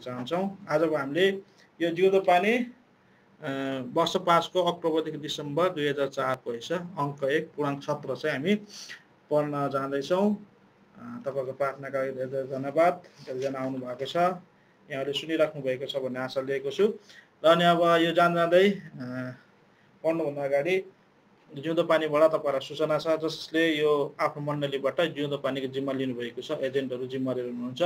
चाहन्छौँ। आजको हामीले यो जिउँदो पानी वर्ष 5 को अक्टोबरदेखि डिसेम्बर 2004 को हिस्सा अङ्क 1 पूर्णाङ्क 17 चाहिँ हामी पढ्न जाँदैछौँ। तपाईँको प्रार्थनाका लागि धेरै धेरै धन्यवाद। धेरैजना आउनु भएको छ, यहाँले सुनिराख्नु भएको छ भन्ने आशा लिएको छु। र अनि अब यो जाँदै पढ्नुभन्दा अगाडि जिउँदो पानीबाट तपाईँहरूलाई सूचना छ, जसले यो आफ्नो मण्डलीबाट जिउँदो पानीको जिम्मा लिनुभएको छ, एजेन्टहरू जिम्मेवारीहरू हुनुहुन्छ।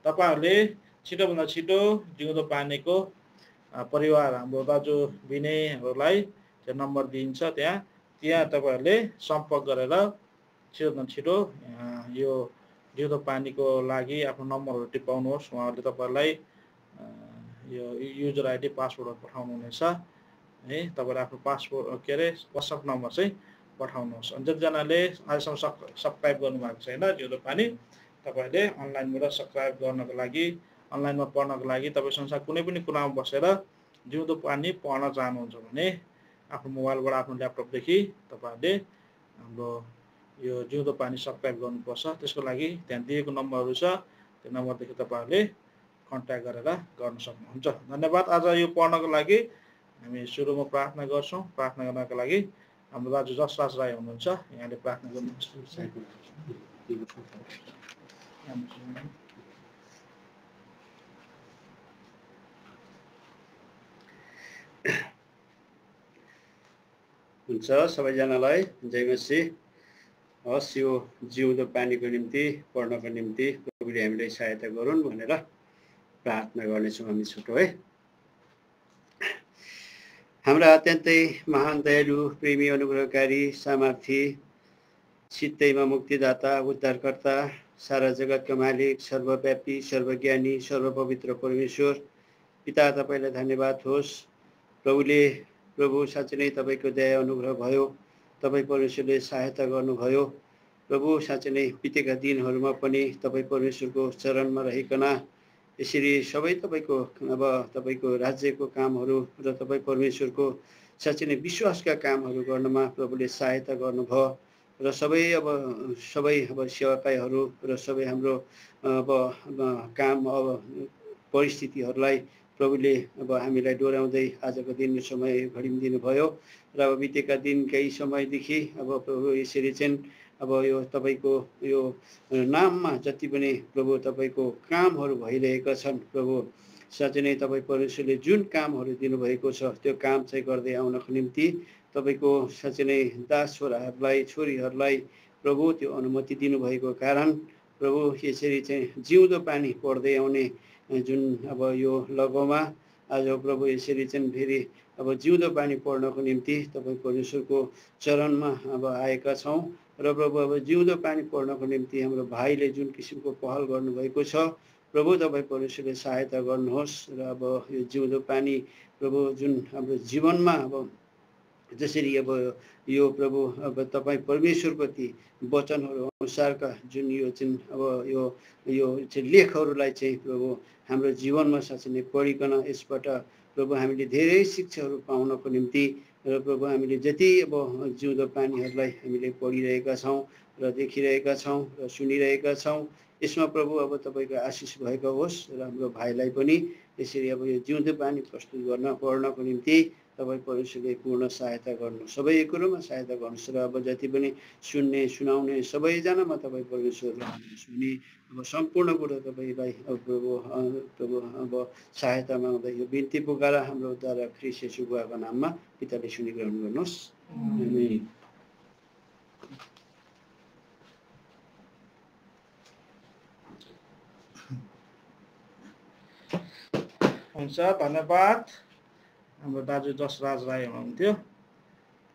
तपाईँहरूले छिटोभन्दा छिटो जिउँदो पानीको परिवार हाम्रो दाजु भिनेहरूलाई त्यो नम्बर दिइन्छ, त्यहाँ तपाईँहरूले सम्पर्क गरेर छिटोभन्दा छिटो यो जिउँदो पानीको लागि आफ्नो नम्बरहरू टिपाउनुहोस्। उहाँहरूले तपाईँहरूलाई यो युजर आइडी पासवर्डहरू पठाउनुहुनेछ है। तपाईँले आफ्नो पासवर्ड WhatsApp नम्बर चाहिँ पठाउनुहोस्। अनि जतिजनाले अहिलेसम्म सब्सक्राइब गर्नुभएको छैन जिउँदो पानी, तपाईँहरूले अनलाइनबाट सब्सक्राइब गर्नको लागि, अनलाइनमा पढ्नको लागि, तपाईँ संसार कुनै पनि कुरामा बसेर जिउँदो पानी पढ्न चाहनुहुन्छ भने आफ्नो मोबाइलबाट, आफ्नो ल्यापटपदेखि तपाईँहरूले हाम्रो यो जिउँदो पानी सब्सक्राइब गर्नुपर्छ। त्यसको लागि त्यहाँ दिएको नम्बरहरू छ, त्यो नम्बरदेखि तपाईँहरूले कन्ट्याक्ट गरेर गर्न सक्नुहुन्छ। धन्यवाद। आज यो पढ्नको लागि हामी सुरुमा प्रार्थना गर्छौँ। प्रार्थना गर्नको लागि हाम्रो दाजु जसराज राई हुनुहुन्छ, यहाँले प्रार्थना गर्नुहुन्छ। हुन्छ, सबैजनालाई जय मसीह। हस्, यो जिउँदो पानीको निम्ति पढ्नको निम्ति प्रभुले हामीलाई सहायता गरून् भनेर प्रार्थना गर्नेछौँ हामी छुटो है। हाम्रा अत्यन्तै महान दयालु प्रेमी अनुग्रहकारी सामर्थी सित्तैमा मुक्तिदाता उद्धारकर्ता सारा जगतका मालिक सर्वव्यापी सर्वज्ञानी सर्वपवित्र परमेश्वर पिता, तपाईँलाई धन्यवाद होस्। प्रभु साँच्चै नै तपाईँको दया अनुग्रह भयो, तपाईँ परमेश्वरले सहायता गर्नुभयो। प्रभु साँच्चै नै बितेका दिनहरूमा पनि तपाईँ परमेश्वरको चरणमा रहिकन यसरी सबै तपाईँको राज्यको कामहरू र तपाईँ परमेश्वरको साँच्चै नै विश्वासका कामहरू गर्नमा प्रभुले सहायता गर्नुभयो। र सबै सेवाकाईहरू र सबै हाम्रो काम परिस्थितिहरूलाई प्रभुले हामीलाई डोर्याउँदै आजको दिन समय घडीमा दिनुभयो। र बितेका दिन केही समयदेखि प्रभु यसरी चाहिँ यो तपाईँको यो नाममा जति पनि प्रभु तपाईँको कामहरू भइरहेका छन्, प्रभु साँच्चै नै तपाईँ परमेश्वरले जुन कामहरू दिनुभएको छ त्यो काम चाहिँ गर्दै आउनको निम्ति तपाईँको साँच्चै नै दास छोराहरूलाई छोरीहरूलाई प्रभु त्यो अनुमति दिनुभएको कारण प्रभु यसरी चाहिँ जिउँदो पानी पढ्दै आउने जुन यो लगोमा आज प्रभु यसरी चाहिँ फेरि जिउँदो पानी पढ्नको निम्ति तपाईँ परमेश्वरको चरणमा आएका छौँ। र प्रभु जिउँदो पानी पढ्नको निम्ति हाम्रो भाइले जुन किसिमको पहल गर्नुभएको छ, प्रभु तपाईँ परमेश्वरले सहायता गर्नुहोस्। र यो जिउँदो पानी प्रभु जुन हाम्रो जीवनमा जसरी यो प्रभु तपाईँ परमेश्वरको ती वचनहरू अनुसारका जुन यो चाहिँ यो चाहिँ लेखहरूलाई चाहिँ प्रभु हाम्रो जीवनमा साँच्चै नै पढिकन यसबाट प्रभु हामीले धेरै शिक्षाहरू पाउनको निम्ति र प्रभु हामीले जति जिउँदो पानीहरूलाई हामीले पढिरहेका छौँ र देखिरहेका छौँ र सुनिरहेका छौँ, यसमा प्रभु तपाईँको आशिष भएको होस्। र हाम्रो भाइलाई पनि यसरी यो जिउँदो पानी प्रस्तुत पढ्नको निम्ति तपाईँ परमेश्वरले पूर्ण सहायता गर्नु, सबै कुरोमा सहायता गर्नुहोस्। र जति पनि सुन्ने सुनाउने सबैजनामा तपाईँ परमेश्वरले सुनि सम्पूर्ण कुरो तपाईँलाई प्रभु सहायता माग्दै यो बिन्ती पुकार हाम्रो द्वारा ख्रीष्ट येशूको नाममा पिताले सुनिग्रहण गर्नुहोस्। हुन्छ, धन्यवाद। हाम्रो दाजु जसराज राई हुनुहुन्थ्यो,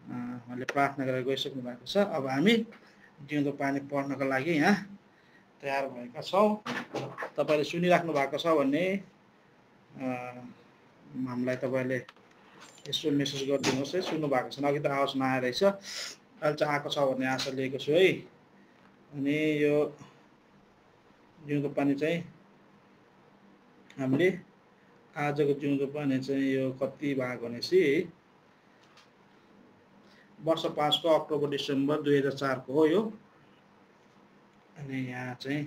उहाँले प्रार्थना गरेर गइसक्नु भएको छ। अब हामी जिउँदो पानी पढ्नको लागि यहाँ तयार भएका छौँ। तपाईँले सुनिराख्नु भएको छ भने हामीलाई तपाईँले यसो मेसेज गरिदिनुहोस् है, सुन्नु भएको छैन। अघि त आवाज नआएर रहेछ, अहिले चाहिँ आएको छ भन्ने आशा लिएको छु है। अनि यो जिउँदो पानी चाहिँ हामीले आजको जिउँदो पानी चाहिँ यो कति भाग भनेपछि वर्ष 5 को अक्टोबर डिसेम्बर 2004 को हो यो। अनि यहाँ चाहिँ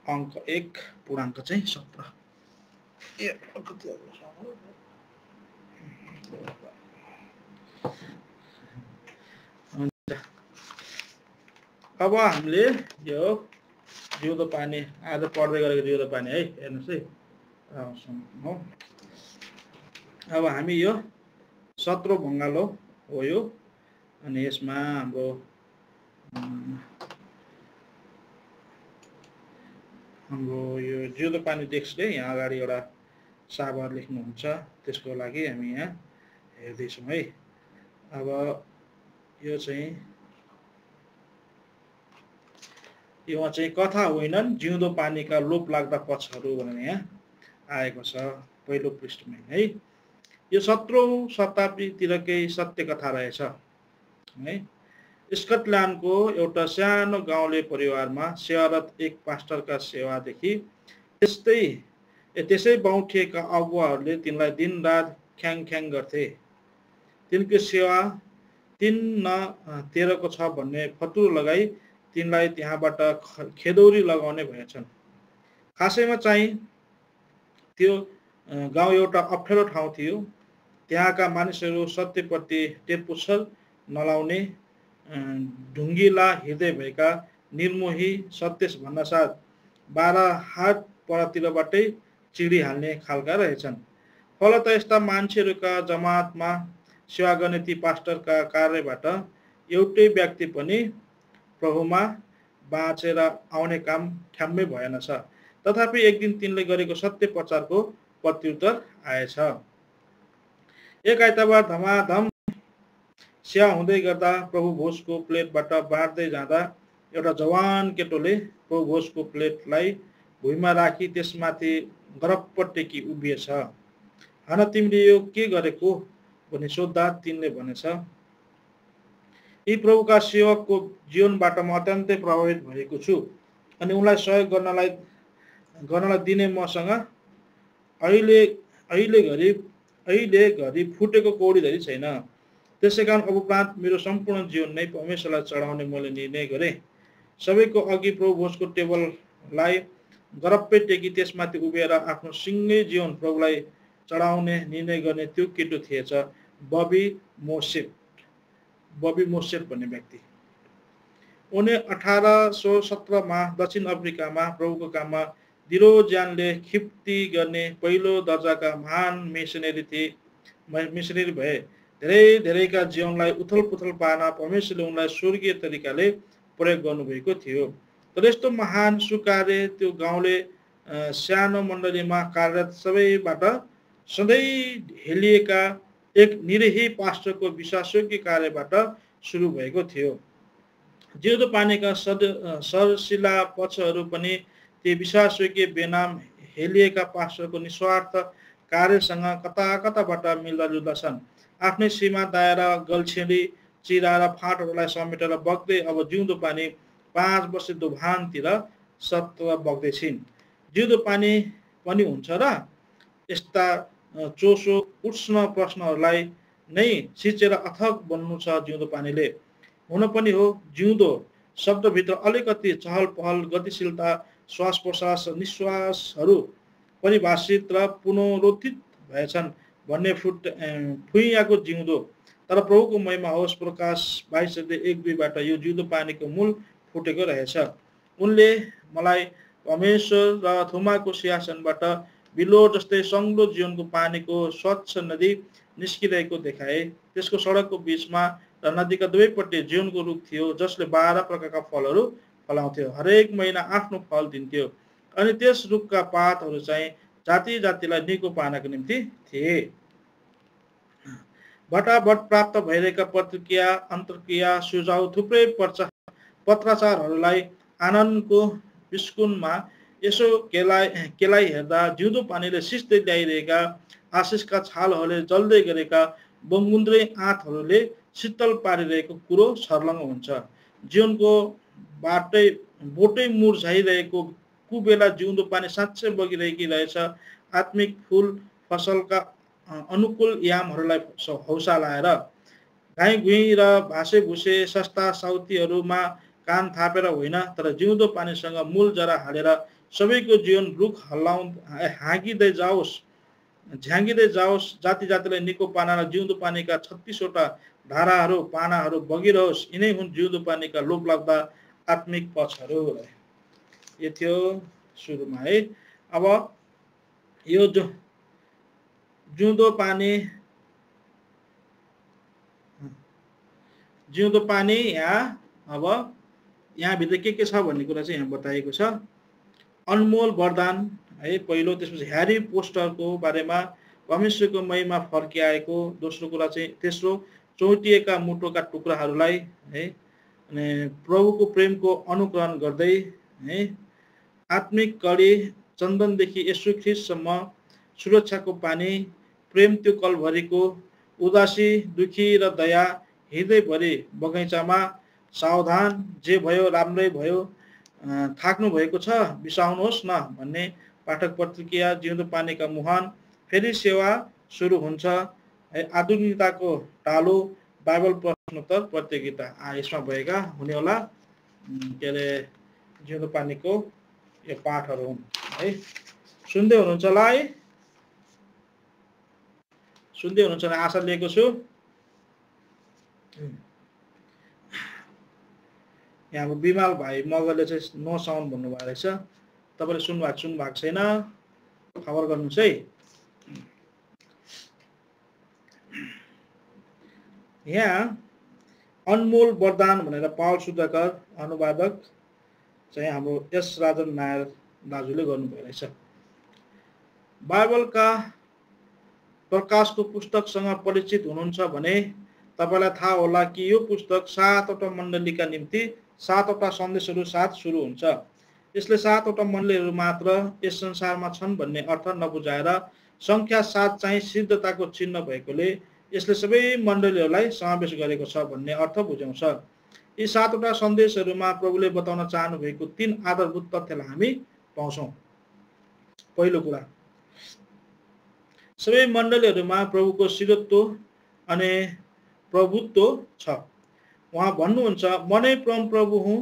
अङ्क 1 पूर्णाङ्क चाहिँ 17। अब हामीले यो जिउँदो पानी आज पढ्दै गरेको जिउँदो पानी है, हेर्नुहोस् है। अब हामी यो 17औं भङ्गालो हो यो, अनि यसमा हाम्रो यो जिउँदो पानी टेक्स्टले यहाँ अगाडि एउटा साबर लेख्नुहुन्छ, त्यसको लागि हामी यहाँ हेर्दैछौँ है। अब यो चाहिँ कथा होइनन् जिउँदो पानीका लोप लाग्दा पक्षहरू भनेर यहाँ आएको छ पहिलो पृष्ठमा है। यो 17औं शताब्दीतिरकै सत्य कथा रहेछ है। स्कटल्यान्डको एउटा सानो गाउँले परिवारमा सेवारत एक पास्टरका सेवादेखि त्यसै बाउठिएका अगुवाहरूले तिनलाई दिनरात ख्याङ गर्थे। तिनको सेवा 3 न 13 को छ भन्ने फतुरो लगाई तिनलाई त्यहाँबाट खेदौरी लगाउने भएछन्। खासैमा चाहिँ त्यो गाउँ एउटा अप्ठ्यारो ठाउँ थियो। त्यहाँका मानिसहरू सत्यप्रति टेपुच्छर नलाउने, ढुङ्गिला हृदय भएका, निर्मोही, सत्य भन्नासाथ 12 हात परतिरबाटै चिडिहाल्ने खालका रहेछन्। फलत यस्ता मान्छेहरूका जमातमा सेवा गर्ने ती पास्टरका कार्यबाट एउटै व्यक्ति पनि प्रभुमा बाँचेर आउने काम ठ्याम्मै भएन छ। तथापि एक दिन तिनले गरेको सत्य प्रचारको प्रत्युत्तर आएछ। एक आइतबार धमाधम सेवा हुँदै गर्दा प्रभु भोजको प्लेटबाट बाँड्दै जाँदा एउटा जवान केटोले प्रभु भोजको प्लेटलाई भुइँमा राखी त्यसमाथि गरप्प टेकी उभिएछ। हन तिमीले यो के गरेको भनी सोद्धा तिनले भनेछ, यी प्रभुका सेवकको जीवनबाट म अत्यन्तै प्रभावित भएको छु अनि उनलाई सहयोग गर्नलाई दिने मसँग अहिले घरि फुटेको कौडी धरि छैन। त्यसैकारण अब उपरान्त मेरो सम्पूर्ण जीवन नै परमेश्वरलाई चढाउने मैले निर्णय गरेँ। सबैको अघि प्रभु भोजको टेबललाई गरप्पै टेकी त्यसमाथि उभिएर आफ्नो सिङ्गै जीवन प्रभुलाई चढाउने निर्णय गर्ने त्यो केटो थिएछ बबी मोसेट भन्ने व्यक्ति। उनी 1817 मा दक्षिण अफ्रिकामा प्रभुको काममा दिलो ज्यानले खिप्ती गर्ने पहिलो दर्जाका महान मिसनरी भए। धेरैका जीवनलाई उथलपुथल पार्न परमेश्वरले उनलाई स्वर्गीय तरिकाले प्रयोग गर्नुभएको थियो। तर यस्तो महान सुकार्य त्यो गाउँले सानो मण्डलीमा कार्यरत सबैबाट सधैँ हेलिएका एक निरही पास्टरको विश्वासयोग्य कार्यबाट सुरु भएको थियो। जिउँदो पानीका सरसिला पक्षहरू पनि ती विश्वासयोग्य बेनाम हेलिएका पास्टरको निस्वार्थ कार्यसँग कताबाट मिल्दाजुल्दा छन्। आफ्नै सीमा दाएर गल्छेडी चिरा र फाँटहरूलाई समेटेर बग्दै अब जिउँदो पानी 5 वर्ष दोभानतिर सत्र बग्दैछिन्। जिउँदो पानी पनि हुन्छ र यस्ता चोसो उष्ण प्रश्नहरूलाई नै सिचेर अथक बन्नु छ जिउँदो पानीले। हुन पनि हो, जिउँदो शब्दभित्र अलिकति चहल पहल, गतिशीलता, श्वास प्रश्वास निश्वासहरू परिभाषित र पुनरोत्थित भएछन् भन्ने फुइयाको जिउँदो। तर प्रभुको महिमा होस्, प्रकाश 22:1-2बाट यो जिउँदो पानीको मूल फुटेको रहेछ। उनले मलाई परमेश्वर र थुमाको सिंहासनबाट बिलो जस्तै सङ्लो जीवनको पानीको स्वच्छ नदी निस्किरहेको देखाए। त्यसको सडकको बीचमा र नदीका दुवैपट्टि जीवनको रुख थियो जसले 12 प्रकारका फलहरू फलाउँथ्यो। हरेक महिना आफ्नो फल दिन्थ्यो अनि त्यस रुखका पातहरू चाहिँ जातिलाई निको पार्नको निम्ति थिए। भटाभट प्राप्त भइरहेका प्रतिक्रिया, अन्तर्क्रिया, सुझाव, थुप्रै पत्राचारहरूलाई आनन्दको विस्कुनमा यसो केलाई हेर्दा जिउँदो पानीले सिस्दै ल्याइरहेका आशिषका छालहरूले जल्दै गरेका बङ्गुन्द्रे आँतहरूले शीतल पारिरहेको कुरो छर्लङ्ग हुन्छ। जीवनको बोटै मुर्झाइरहेको कुबेला जिउँदो पानी साँच्चै बगिरहेकी रहेछ। आत्मिक फुल फसलका अनुकूल यामहरूलाई हौसलाएर गाई गुही र भासे भुसे सस्ता साउतीहरूमा कान थापेर होइन, तर जिउँदो पानीसँग मूल जरा हालेर सबैको जीवन रुख हाँगिँदै जाओस् झ्याङ्गिँदै जाओस्, जाति जातिलाई निको पाना र जिउँदो पानीका 36वटा धाराहरू पानाहरू बगिरहोस्। यिनै हुन् जिउँदो पानीका लोभलाग्दा आत्मिक पक्षहरू। यो थियो सुरुमा है। अब यो जिउँदो पानी यहाँ अब यहाँभित्र के छ भन्ने कुरा चाहिँ यहाँ बताइएको छ। अनमोल वरदान है पहिलो, त्यसपछि ह्यारी पोस्टरको बारेमा परमेश्वरको महिमा फर्किआएको, दोस्रो कुरा चाहिँ तेस्रो चौटिएका मुटुका टुक्राहरूलाई है, अनि प्रभुको प्रेमको अनुकरण गर्दै है, आत्मिक कडी चन्दनदेखि येशू ख्रीष्टसम्म सुरक्षाको पानी, प्रेम त्यो कलभरीको, उदासी दुखी र दया हृदयभरि बगैँचामा सावधान, जे भयो राम्रै भयो, थाक्नु भएको छ बिसाउनुहोस् न भन्ने पाठक प्रतिक्रिया, जिउँदो पानीका मुहान, फेरि सेवा सुरु हुन्छ है, आधुनिकताको टालो, बाइबल प्रश्नोत्तर प्रतियोगिता यसमा भएका हुने होला के अरे जिउँदो पानीको यो पाठहरू हुन् है। सुन्दै हुनुहुन्छ होला है? सुन्दै हुनुहुन्छ भने आशा लिएको छु। यहाँ अब बिमाल भाइ मगरले चाहिँ नो साउन्ड भन्नुभएको रहेछ। तपाईँले सुन्नुभएको छैन? खबर गर्नुहोस् है। यहाँ अनमोल वरदान भनेर पावल सुधाकर अनुवादक चाहिँ हाम्रो एस राजन नायर दाजुले गर्नुभएको रहेछ। बाइबलका प्रकाशको पुस्तकसँग परिचित हुनुहुन्छ भने तपाईँलाई थाहा होला कि यो पुस्तक 7वटा मण्डलीका निम्ति 7वटा सन्देशहरू साथ सुरु हुन्छ। यसले 7वटा मण्डलीहरू मात्र यस संसारमा छन् भन्ने अर्थ नबुझाएर संख्या 7 चाहिँ सिद्धताको चिन्ह भएकोले यसले सबै मण्डलीहरूलाई समावेश गरेको छ भन्ने अर्थ बुझाउँछ। यी 7वटा सन्देशहरूमा प्रभुले बताउन चाहनु भएको 3 आधारभूत तथ्यलाई हामी पाउँछौँ। पहिलो कुरा, सबै मण्डलीहरूमा प्रभुको शिरत्व अनि प्रभुत्व छ। उहाँ भन्नुहुन्छ, म नै परम प्रभु हुँ,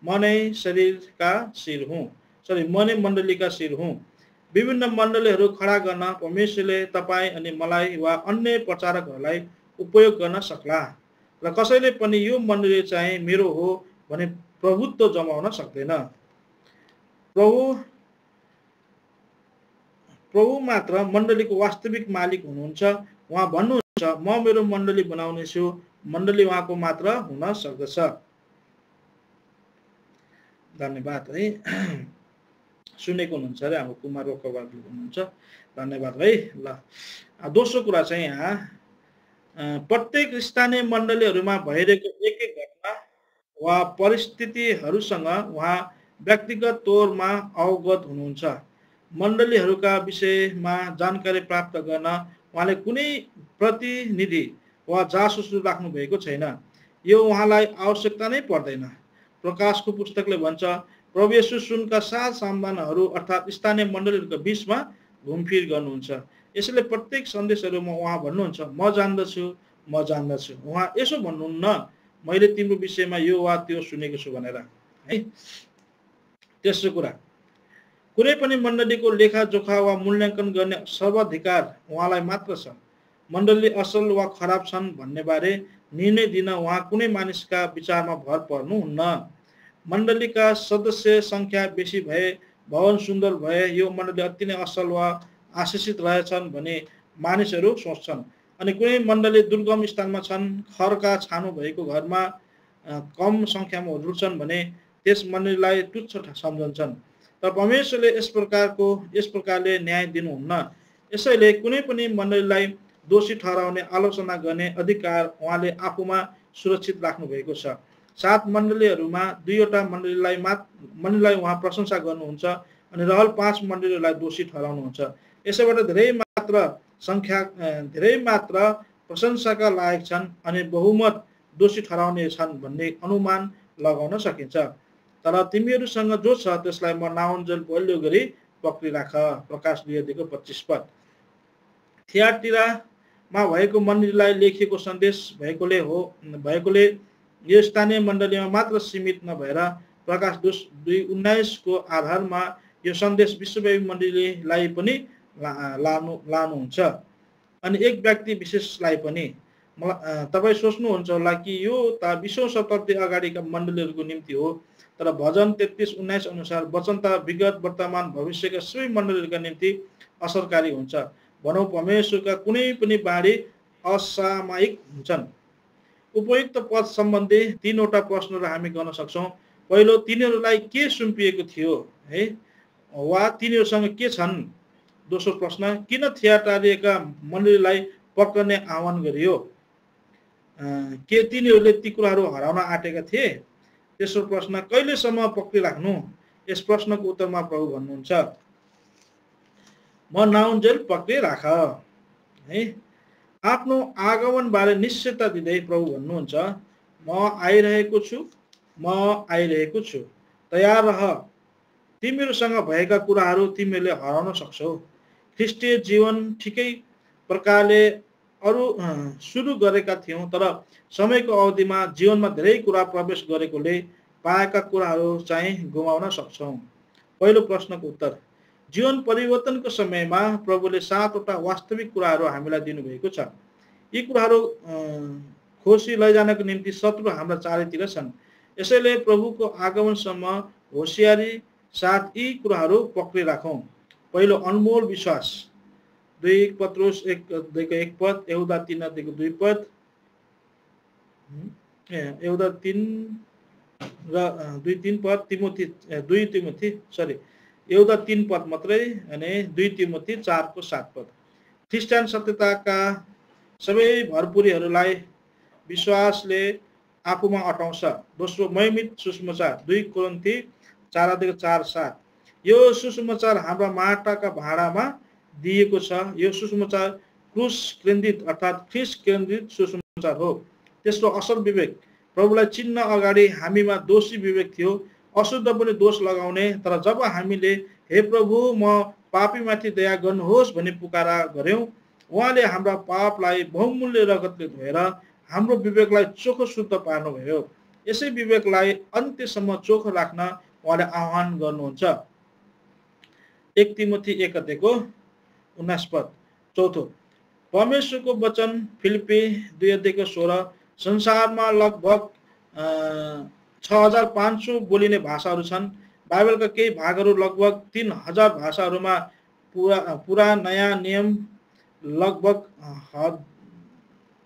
म नै शरीरका शिर हुँ, म नै मण्डलीका शिर हुँ। विभिन्न मण्डलीहरू खडा गर्न परमेश्वरले तपाईँ अनि मलाई वा अन्य प्रचारकहरूलाई उपयोग गर्न सक्ला र कसैले पनि यो मण्डली चाहिँ मेरो हो भने प्रभुत्व जमाउन सक्दैन। प्रभु मात्र मण्डलीको वास्तविक मालिक हुनुहुन्छ। उहाँ भन्नुहुन्छ, म मेरो मण्डली बनाउनेछु, मण्डली उहाँको मात्र हुन सक्दछ। धन्यवाद है। सुनेको हुनुहुन्छ अरे हाम्रो कुमार रोकवादले हुनुहुन्छ। धन्यवाद है। ल दोस्रो कुरा चाहिँ यहाँ प्रत्येक स्थानीय मण्डलीहरूमा भइरहेको एक एक घटना वा परिस्थितिहरूसँग उहाँ व्यक्तिगत तौरमा अवगत हुनुहुन्छ। मण्डलीहरूका विषयमा जानकारी प्राप्त गर्न उहाँले कुनै प्रतिनिधि वा जासुस राख्नु भएको छैन। यो उहाँलाई आवश्यकता नै पर्दैन। प्रकाशको पुस्तकले भन्छ, प्रभु येशू सुनका 7 सम्मानहरू अर्थात् स्थानीय मण्डलीहरूका बीचमा घुमफिर गर्नुहुन्छ। यसैले प्रत्येक सन्देशहरूमा उहाँ भन्नुहुन्छ, म जान्दछु। उहाँ यसो भन्नुहुन्न, मैले तिम्रो विषयमा यो वा त्यो सुनेको छु भनेर है। तेस्रो कुरा, कुनै पनि मण्डलीको लेखाजोखा वा मूल्याङ्कन गर्ने सर्वाधिकार उहाँलाई मात्र छ। मण्डली असल वा खराब छन् भन्ने बारे निर्णय दिन उहाँ कुनै मानिसका विचारमा भर पर्नुहुन्न। मण्डलीका सदस्य संख्या बेसी भए, भवन सुन्दर भए, यो मण्डली अति नै असल वा आशिषित रहेछन् भने मानिसहरू सोच्छन्। अनि कुनै मण्डली दुर्गम स्थानमा छन्, खरका छानो भएको घरमा कम संख्यामा हुर्छन् भने त्यस मण्डलीलाई तुच्छ सम्झन्छन्। तर परमेश्वरले यस प्रकारले न्याय दिनुहुन्न। यसैले कुनै पनि मण्डलीलाई दोषी ठहराउने आलोचना गर्ने अधिकार उहाँले आफूमा सुरक्षित राख्नु भएको छ। 7 मण्डलीहरूमा 2वटा मण्डलीलाई उहाँ प्रशंसा गर्नुहुन्छ अनि रहल 5 मण्डलीहरूलाई दोषी ठहराउनुहुन्छ। यसैबाट धेरै मात्र प्रशंसाका लायक छन् अनि बहुमत दोषी ठहराउने छन् भन्ने अनुमान लगाउन सकिन्छ। तर तिमीहरूसँग जो छ त्यसलाई म नाउन्जेल बलियो गरी पक्रिराख। प्रकाश 2:25 पद। थियाटिरामा भएको मण्डलीलाई लेखिएको सन्देश भएकोले यो स्थानीय मण्डलीमा मात्र सीमित नभएर प्रकाश 2:19 को आधारमा यो सन्देश विश्वव्यापी मण्डलीलाई पनि लानुहुन्छ। अनि एक व्यक्ति विशेषलाई पनि तपाईँ सोच्नुहुन्छ होला कि यो त 20औं शताब्दी अगाडिका मण्डलीहरूको निम्ति हो, तर भजन 33:19 अनुसार वचन त विगत, वर्तमान, भविष्यका सबै मण्डलीहरूका निम्ति असरकारी हुन्छ। भनौँ परमेश्वरका कुनै पनि बाणी असामयिक हुन्छन्। उपयुक्त पद सम्बन्धी 3वटा प्रश्नहरू हामी गर्न सक्छौँ। पहिलो, तिनीहरूलाई के सुम्पिएको थियो है, वा तिनीहरूसँग के छन्? दोस्रो प्रश्न, किन थियाटारिएका मण्डलीलाई पक्रने आह्वान गरियो? के तिनीहरूले ती कुराहरू हराउन आँटेका थिए? तेस्रो प्रश्न, कहिलेसम्म पक्रिराख्नु? यस प्रश्नको उत्तरमा प्रभु भन्नुहुन्छ, म नाउन्जेल पक्रिराख है। आफ्नो आगमनबारे निश्चयता दिँदै प्रभु भन्नुहुन्छ, म आइरहेको छु, म आइरहेको छु, तयार रह। तिमीहरूसँग भएका कुराहरू तिमीहरूले हराउन सक्छौ। ख्रिस्टीय जीवन ठिकै प्रकारले सुरु गरेका थियौँ, तर समयको अवधिमा जीवनमा धेरै कुरा प्रवेश गरेकोले पाएका कुराहरू चाहिँ गुमाउन सक्छौँ। पहिलो प्रश्नको उत्तर, जीवन परिवर्तनको समयमा प्रभुले 7वटा वास्तविक कुराहरू हामीलाई दिनुभएको छ। यी कुराहरू खोसी लैजानको निम्ति शत्रु हाम्रा चारैतिर छन्। यसैले प्रभुको आगमनसम्म होसियारी साथ यी कुराहरू पक्रिराखौँ। पहिलो, अनमोल विश्वास। 2 पत्रुस 1:1 पद, यहुदा 3:2 पद, यहुदा 3 र 2-3 पद, यहुदा 3 पद मात्रै, अनि 2 तिमोथी 4:7 पद। ख्रिस्टियन सत्यताका सबै भरपुरीहरूलाई विश्वासले आफूमा अटाउँछ। दोस्रो, महिमित सुसमाचार। 2 कोरिन्थी 4:4-7। यो सुसमाचार हाम्रा माटाका भाँडामा दिएको छ। यो सुसमाचार क्रुस केन्द्रित अर्थात् ख्रिस्ट केन्द्रित सुसमाचार हो। तेस्रो, असल विवेक। प्रभुलाई चिन्न अगाडि हामीमा दोषी विवेक थियो, अशुद्ध पनि दोष लगाउने। तर जब हामीले हे प्रभु म पापीमाथि दया गर्नुहोस् भनी पुकारा गर्यौं, उहाँले हाम्रा पापलाई बहुमूल्य रगतले धोएर हाम्रो विवेकलाई चोखो शुद्ध पार्नुभयो। यसै विवेकलाई अन्त्यसम्म चोखो राख्न उहाँले आह्वान गर्नुहुन्छ। 1 तिमोथी 1:19 पद। चौथो, परमेश्वरको वचन। फिलिप्पी 2:16। संसारमा लगभग 6500 बोलिने भाषाहरू छन्। बाइबलका केही भागहरू लगभग 3000 भाषाहरूमा, पुरा नयाँ नियम लगभग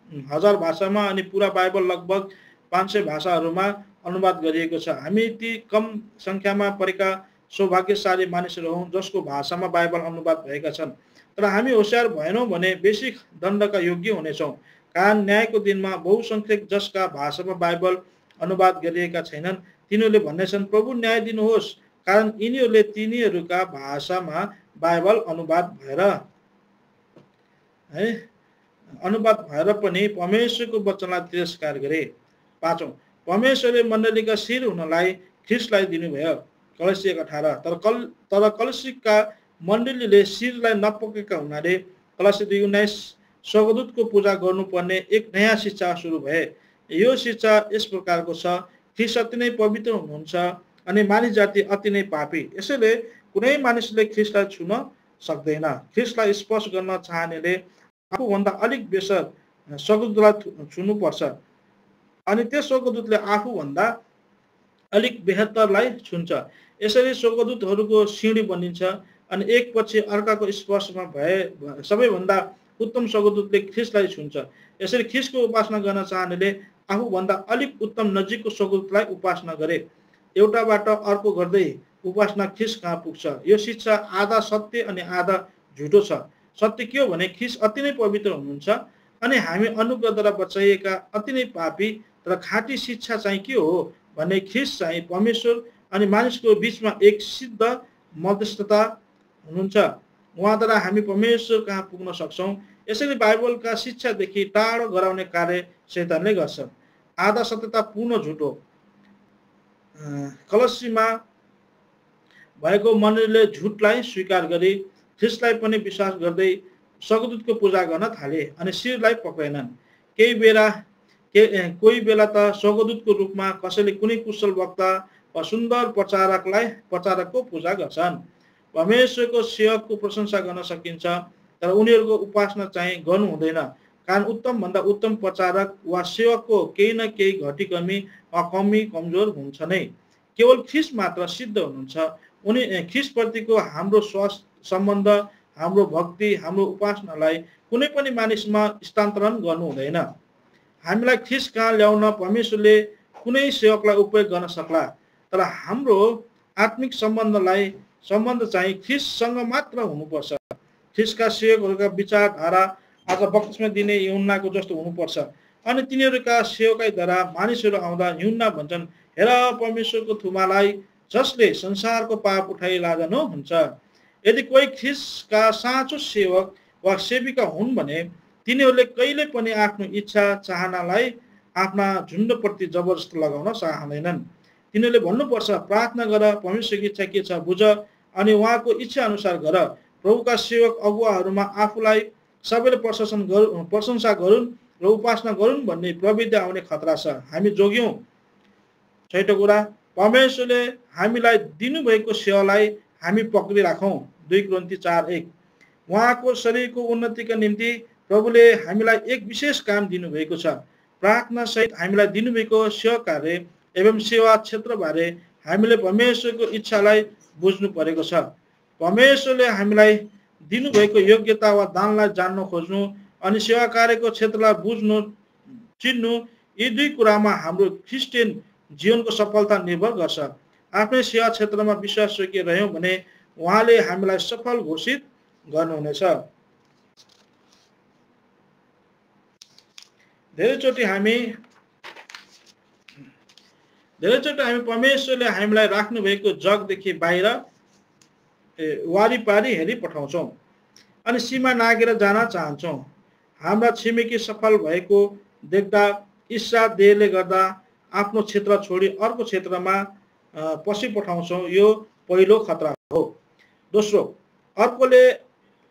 1000 भाषामा, अनि पुरा बाइबल लगभग 500 भाषाहरूमा अनुवाद गरिएको छ। हामी ती कम संख्यामा परेका सौभाग्यशाली मानिसहरू हौँ जसको भाषामा बाइबल अनुवाद भएका छन्। तर हामी होशियार भएनौँ भने बेसी दण्डका योग्य हुनेछौँ। कारण न्यायको दिनमा बहुसंख्यक जसका भाषामा बाइबल अनुवाद गरिएका छैनन्, तिनीहरूले भन्नेछन्, प्रभु न्याय दिनुहोस्, कारण यिनीहरूले तिनीहरूका भाषामा बाइबल अनुवाद भएर पनि परमेश्वरको वचनलाई तिरस्कार गरे। पाँचौं, परमेश्वरले मण्डलीका शिर हुनलाई ख्रिस्टलाई दिनुभयो। कलसी 1:18। तर कलसीका मण्डलीले शिरलाई नपकेका हुनाले कलसी 2:19 स्वर्गदूतको पूजा गर्नुपर्ने एक नयाँ शिक्षा सुरु भए। यो शिक्षा यस प्रकारको छ, ख्रिस्ट अति नै पवित्र हुनुहुन्छ अनि मानिस जाति अति नै पापी। यसैले कुनै मानिसले ख्रिस्टलाई छुन सक्दैन। ख्रिस्टलाई स्पर्श गर्न चाहनेले आफूभन्दा अलिक बेसर स्वर्गदूतलाई छुनुपर्छ, अनि त्यो स्वर्गदूतले आफूभन्दा अलिक बेहतरलाई छुन्छ। यसरी स्वर्गदूतहरूको सिँढी बनिन्छ, अनि एक पछि अर्काको स्पर्शमा भए सबैभन्दा उत्तम स्वर्गदूतले ख्रिस्टलाई छुन्छ। यसरी ख्रिस्टको उपासना गर्न चाहनेले आफूभन्दा अलिक उत्तम नजिकको स्वर्गदूतलाई उपासना गरे। एउटाबाट अर्को गर्दै उपासना ख्रिस्ट कहाँ पुग्छ। यो शिक्षा आधा सत्य अनि आधा झुटो छ। सत्य के हो भने ख्रिस्ट अति नै पवित्र हुनुहुन्छ अनि हामी अनुग्रहद्वारा बचाइएका अति नै पापी। तर खाँटी शिक्षा चाहिँ के हो भने ख्रिस्ट चाहिँ परमेश्वर अनि मानिसको बीचमा एक सिद्ध मध्यस्थता हुनुहुन्छ। उहाँद्वारा हामी परमेश्वर कहाँ पुग्न सक्छौँ। यसैले बाइबलका शिक्षादेखि टाढो गराउने कार्य शैतानले गर्छ। आधा सत्यता पूर्ण झुटो। कलसीमा भएको मण्डलीले झुटलाई स्वीकार गरी ख्रिस्टलाई पनि विश्वास गर्दै स्वर्गदूतको पूजा गर्न थाले अनि शिरलाई पक्रेनन्। कोही बेला त स्वर्गदूतको रूपमा कसैले कुनै कुशल वक्ता वा सुन्दर प्रचारकको पूजा गर्छन्। परमेश्वरको सेवकको प्रशंसा गर्न सकिन्छ, तर उनीहरूको उपासना चाहिँ गर्नु हुँदैन। कारण उत्तम भन्दा उत्तम प्रचारक वा सेवकको केही न केही घटी-कमी वा कमी कमजोर हुन्छ नै। केवल ख्रीष्ट मात्र सिद्ध हुनुहुन्छ। उनी ख्रीष्टप्रतिको हाम्रो सम्बन्ध, हाम्रो भक्ति, हाम्रो उपासनालाई कुनै पनि मानिसमा स्थानान्तरण गर्नु हुँदैन। हामीलाई ख्रीष्ट कहाँ ल्याउन परमेश्वरले कुनै सेवकलाई उपयोग गर्न सक्ला, तर हाम्रो आत्मिक सम्बन्ध चाहिँ ख्रीष्टसँग मात्र हुनुपर्छ। ख्रीष्टका सेवकहरूका विचारधारा आज बक्तिस्मा दिने यूहन्नाको जस्तो हुनुपर्छ। अनि तिनीहरूका सेवकाईद्वारा मानिसहरू आउँदा यूहन्ना भन्छन्, हेर परमेश्वरको थुमालाई जसले संसारको पाप उठाइ लानुहुन्छ। यदि कोही ख्रीष्टका साँचो सेवक वा सेविका हुन् भने तिनीहरूले कहिले पनि आफ्नो इच्छा चाहनालाई आफ्ना झुन्डप्रति जबरजस्ती लगाउन चाहँदैनन्। तिनीहरूले भन्नुपर्छ, प्रार्थना गर, परमेश्वरको इच्छा के छ बुझ अनि उहाँको इच्छा अनुसार गर। प्रभुका सेवक अगुवाहरूमा आफूलाई सबैले प्रशंसा गरून् र उपासना गरून् भन्ने प्रवृत्ति आउने खतरा छ। हामी जोग्यौँ। छैटौँ कुरा, परमेश्वरले हामीलाई दिनुभएको सेवालाई हामी पक्रिराखौँ। 2 कोरिन्थी 4:1। उहाँको शरीरको उन्नतिका निम्ति प्रभुले हामीलाई एक विशेष काम दिनुभएको छ। प्रार्थना सहित हामीलाई दिनुभएको सेवा कार्य एवं सेवा क्षेत्रबारे हामीले परमेश्वरको इच्छालाई बुझ्नु परेको छ। परमेश्वरले हामीलाई दिनुभएको योग्यता वा दानलाई जान्न खोज्नु अनि सेवा कार्यको क्षेत्रलाई बुझ्नु चिन्नु, यी दुई कुरामा हाम्रो क्रिस्चियन जीवनको सफलता निर्भर गर्छ। आफ्नै सेवा क्षेत्रमा विश्वास योग्य रह्यौँ भने उहाँले हामीलाई सफल घोषित गर्नुहुनेछ। धेरैचोटि हामी परमेश्वरले हामीलाई राख्नु भएको जगदेखि बाहिर वारिपारी हेरी पठाउँछौँ अनि सीमा नागेर जान चाहन्छौँ। हाम्रा छिमेकी सफल भएको देख्दा ईर्ष्या देहले गर्दा आफ्नो क्षेत्र छोडी अर्को क्षेत्रमा पछि पठाउँछौँ। यो पहिलो खतरा हो। दोस्रो, अर्कोले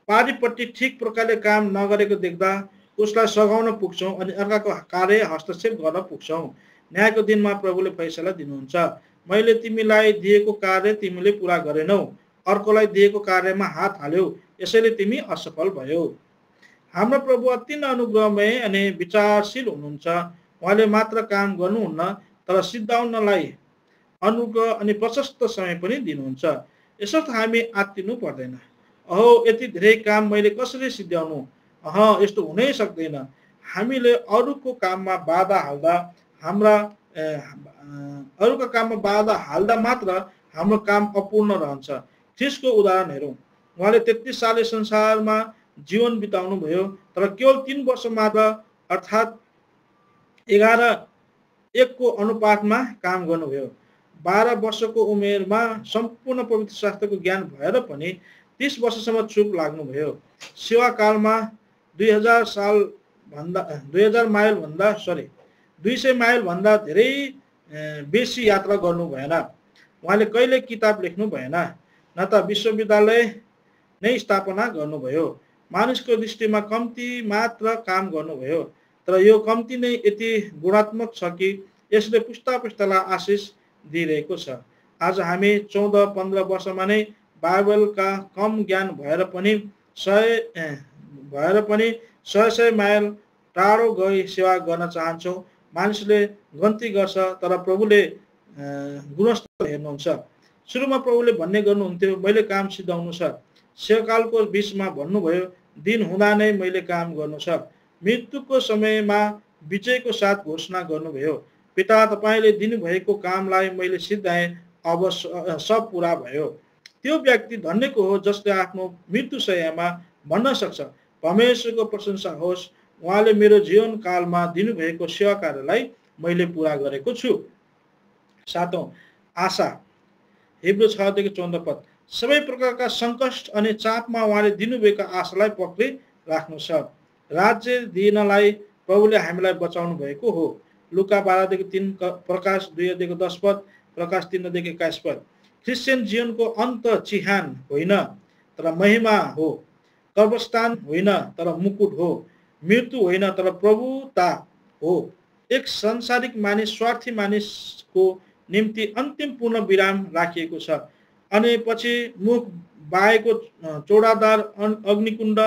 पारिपट्टि ठिक प्रकारले काम नगरेको देख्दा उसलाई सघाउन पुग्छौँ अनि अर्काको कार्य हस्तक्षेप गर्न पुग्छौँ। न्यायको दिनमा प्रभुले फैसला दिनुहुन्छ। मैले तिमीलाई दिएको कार्य तिमीले पूरा गरेनौ, अर्कोलाई दिएको कार्यमा हात हाल्यौ, यसैले तिमी असफल भयौ। हाम्रो प्रभु अति नै अनुग्रहमय अनि विचारशील हुनुहुन्छ। उहाँले मात्र काम गर्नुहुन्न तर सिद्धाउनलाई अनुग्रह अनि प्रशस्त समय पनि दिनुहुन्छ। यसर्थ हामी आत्तिनु पर्दैन। अहो, यति धेरै काम मैले कसरी सिद्ध्याउनु? यस्तो हुनै सक्दैन। हामीले अरूको काममा बाधा हाल्दा मात्र हाम्रो काम अपूर्ण रहन्छ। ख्रीष्टको उदाहरण हेरौँ। उहाँले 33 सालले संसारमा जीवन बिताउनु भयो, तर केवल 3 वर्ष मात्र अर्थात् 11:1 को अनुपातमा काम गर्नुभयो। 12 वर्षको उमेरमा सम्पूर्ण पवित्र शास्त्रको ज्ञान भएर पनि 30 वर्षसम्म चुप लाग्नुभयो। सेवाकालमा 200 माइल भन्दा धेरै बेसी यात्रा गर्नु भएन। उहाँले कहिले किताब लेख्नु भएन, न त विश्वविद्यालय नै स्थापना गर्नुभयो। मानिसको दृष्टिमा कम्ती मात्र काम गर्नुभयो, तर यो कम्ती नै यति गुणात्मक छ कि यसले पुस्ता पुस्तालाई आशिष दिइरहेको छ। आज हामी 14-15 वर्षमा नै बाइबलका कम ज्ञान भएर पनि 100 माइल टाढो गई सेवा गर्न चाहन्छौँ। मानिसले गन्ती गर्छ, तर प्रभुले गुणस्तर हेर्नुहुन्छ। सुरुमा प्रभुले भन्ने गर्नुहुन्थ्यो, मैले काम सिद्धाउनु छ। सेवाकालको बिचमा भन्नुभयो, दिन हुँदा नै मैले काम गर्नु छ। मृत्युको समयमा विजयको साथ घोषणा गर्नुभयो, पिता तपाईँले दिनुभएको कामलाई मैले सिद्धाएँ, अब सब पुरा भयो। त्यो व्यक्ति धन्यको हो जसले आफ्नो मृत्युशय्यामा भन्न सक्छ, परमेश्वरको प्रशंसा होस्, उहाँले मेरो जीवन कालमा दिनुभएको सेवा कार्यलाई मैले पूरा गरेको छु। 7औं, आशा। हिब्रू 6:14 पद। सबै प्रकारका सङ्कट अनि चापमा उहाँले दिनुभएको आशालाई पक्रि राख्नु छ। राज्य दिनलाई प्रभुले हामीलाई बचाउनु भएको हो। लुका 12:3, प्रकाश 2:10 पद, प्रकाश 3:21 पद। क्रिस्चियन जीवनको अन्त चिहान होइन तर महिमा हो, कब्रस्तान होइन तर मुकुट हो, मृत्यु होइन तर प्रभुता हो। एक सांसारिक मानिस, स्वार्थी मानिसको निम्ति अन्तिम पूर्ण विराम राखिएको छ अनि पछि मुख बाएको चौडादार अग्निकुण्ड।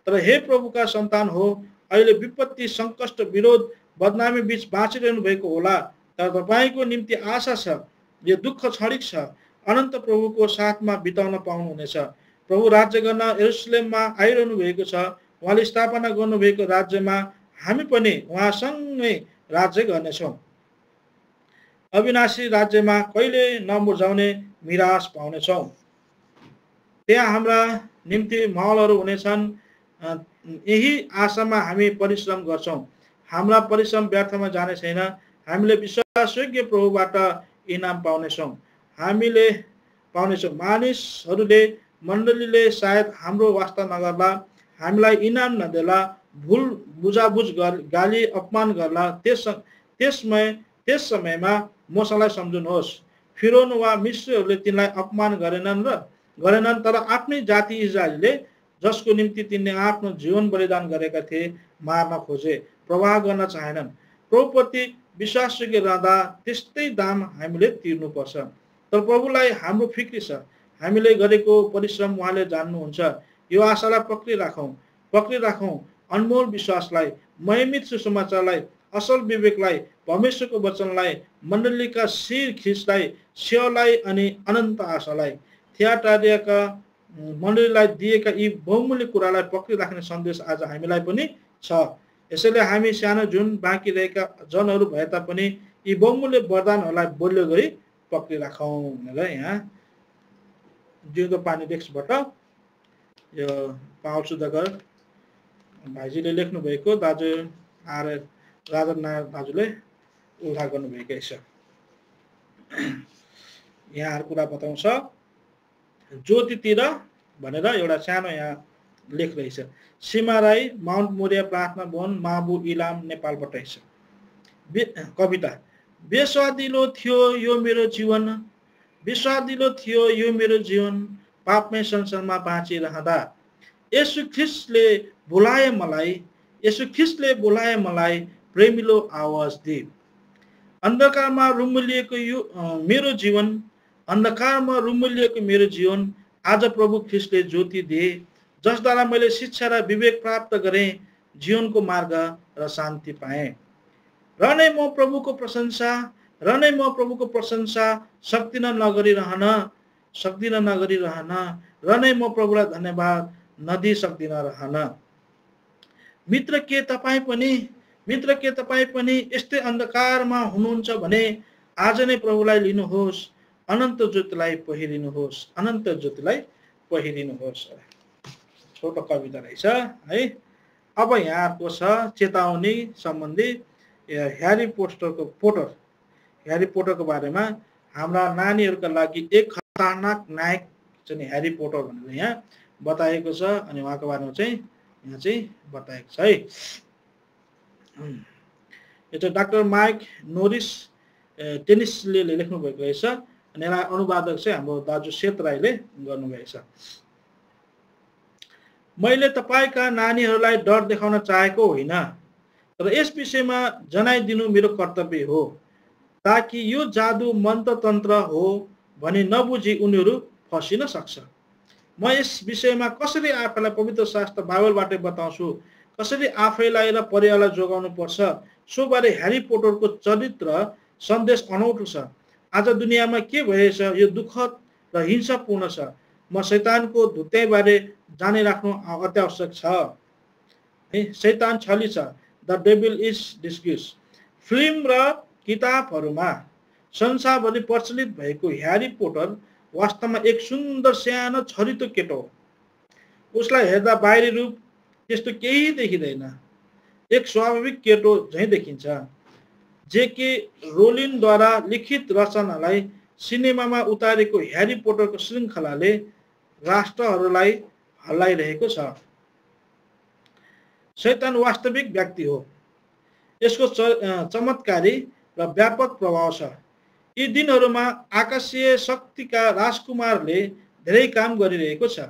तर हे प्रभुका सन्तान हो, अहिले विपत्ति, सङ्कष्ट, विरोध, बदनामी बीच बाँचिरहनु भएको होला, तर तपाईँको निम्ति आशा छ। यो दुःख क्षणिक छ, अनन्त प्रभुको साथमा बिताउन पाउनुहुनेछ। प्रभु राज्य गर्न यरुसलेममा आइरहनु भएको छ। उहाँले स्थापना गर्नुभएको राज्यमा हामी पनि उहाँसँगै राज्य गर्नेछौँ। अविनाशी राज्यमा कहिले नमुर्झाउने मिरास पाउनेछौँ। त्यहाँ हाम्रा निम्ति महलहरू हुनेछन्। यही आशामा हामी परिश्रम गर्छौँ। हाम्रा परिश्रम व्यर्थमा जाने छैन। हामीले विश्वासयोग्य प्रभुबाट इनाम पाउनेछौँ। मानिसहरूले, मण्डलीले सायद हाम्रो वास्ता नगर्ला, हामीलाई इनाम नदेला, भुल बुझाबुझ गाली अपमान गर्ला। त्यस समयमा मोसालाई सम्झुनुहोस्। फिरौन वा मिस्रीहरूले तिनलाई अपमान गरेनन्, तर आफ्नै जाति इजरायलले, जसको निम्ति तिनले आफ्नो जीवन बलिदान गरेका थिए, मार्न खोजे, प्रवाह गर्न चाहेनन्। प्रभुप्रति विश्वासयोग्य रहँदा त्यस्तै दाम हामीले तिर्नुपर्छ। तर प्रभुलाई हाम्रो फिक्री छ। हामीले गरेको परिश्रम उहाँले जान्नुहुन्छ। यो आशालाई पक्रिराखौँ, अनमोल विश्वासलाई, महिमित सुसमाचारलाई, असल विवेकलाई, परमेश्वरको वचनलाई, मण्डलीका शिर ख्रिस्टलाई, सेवालाई अनि अनन्त आशालाई। थियाटायरका मण्डलीलाई दिएका यी बहुमूल्य कुरालाई पक्रिराख्ने सन्देश आज हामीलाई पनि छ। यसैले हामी सानो जुन बाँकी रहेका जनहरू भए तापनि यी बहुमूल्य वरदानहरूलाई बलियो गरी पक्रिराखौँ भनेर यहाँ जिउँदो पानी डेस्कबाट यो पावल सुधाकर भाइजीले लेख्नु भएको, दाजु राजा नारायण दाजुले उल्था गर्नुभएको छ। यहाँ कुरा बताउँछ, ज्योतितिर भनेर एउटा सानो यहाँ लेख रहेछ। सीमा राई, माउन्ट मोरिया प्रार्थना भवन, माबु इलाम, नेपालबाट छ। कविता। बेस्वादिलो थियो यो मेरो जीवन, पापमै संसारमा बाँचिरहँदा। यसु ख्रिस्टले बोलाए मलाई, प्रेमिलो आवाज दे। अन्धकारमा रुम्लिएको मेरो जीवन, आज प्रभु ख्रिस्टले ज्योति दिए, जसद्वारा मैले शिक्षा र विवेक प्राप्त गरेँ, जीवनको मार्ग र शान्ति पाएँ। र नै म प्रभुको प्रशंसा सक्दिन नगरिरहन, र नै म प्रभुलाई धन्यवाद नदिई सक्दिन रहन। मित्र के तपाईँ पनि यस्तै अन्धकारमा हुनुहुन्छ भने आज नै प्रभुलाई लिनुहोस्, अनन्त ज्योतिलाई पहिरिनुहोस्। छोटो कविता रहेछ है। अब यहाँको छ चेतावनी सम्बन्धी ह्यारी पोटरको बारेमा। हाम्रा नानीहरूका लागि एक खतरनाक नायक चाहिँ ह्यारी पोटर भनेर यहाँ बताएको छ, अनि उहाँको बारेमा चाहिँ यहाँ चाहिँ बताएको छ है। यो चाहिँ डाक्टर माइक नोरिस टेनिसले लेख्नु भएको रहेछ, अनि यसलाई अनुवादक चाहिँ हाम्रो दाजु सेत राईले गर्नुभएको छ। मैले तपाईका नानीहरूलाई डर देखाउन चाहेको होइन, तर यस विषयमा जनाइदिनु मेरो कर्तव्य हो, ताकि यो जादु मन्त्रतन्त्र हो भनी नबुझी उनीहरू फसिन सक्छ। म यस विषयमा कसरी आफैलाई पवित्र शास्त्र बाइबलबाटै बताउँछु, कसरी आफैलाई र परिवारलाई जोगाउनु पर्छ, सो बारे ह्यारी पोटरको चरित्र सन्देश अनौठो छ। आज दुनियाँमा के भएछ यो दुःखद र हिंसापूर्ण छ। म शैतानको धुत्याइबारे जानिराख्नु अत्यावश्यक छ। शैतान छली छ, द डेभिल इज डिस्ग्युस। फिल्म र किताबहरूमा संसारभरि प्रचलित भएको ह्यारी पोटर वास्तवमा एक सुन्दर सानो छरितो केटो हो। उसलाई हेर्दा बाहिरी रूप त्यस्तो केही देखिँदैन, एक स्वाभाविक केटो झैँ देखिन्छ। जेके रोलिनद्वारा लिखित रचनालाई सिनेमामा उतारेको ह्यारी पोटरको श्रृङ्खलाले राष्ट्रहरूलाई हल्लाइरहेको छ। शैतान वास्तविक व्यक्ति हो, यसको चमत्कारी र व्यापक प्रभाव छ। यी दिनहरूमा आकाशीय शक्तिका राजकुमारले धेरै काम गरिरहेको छ।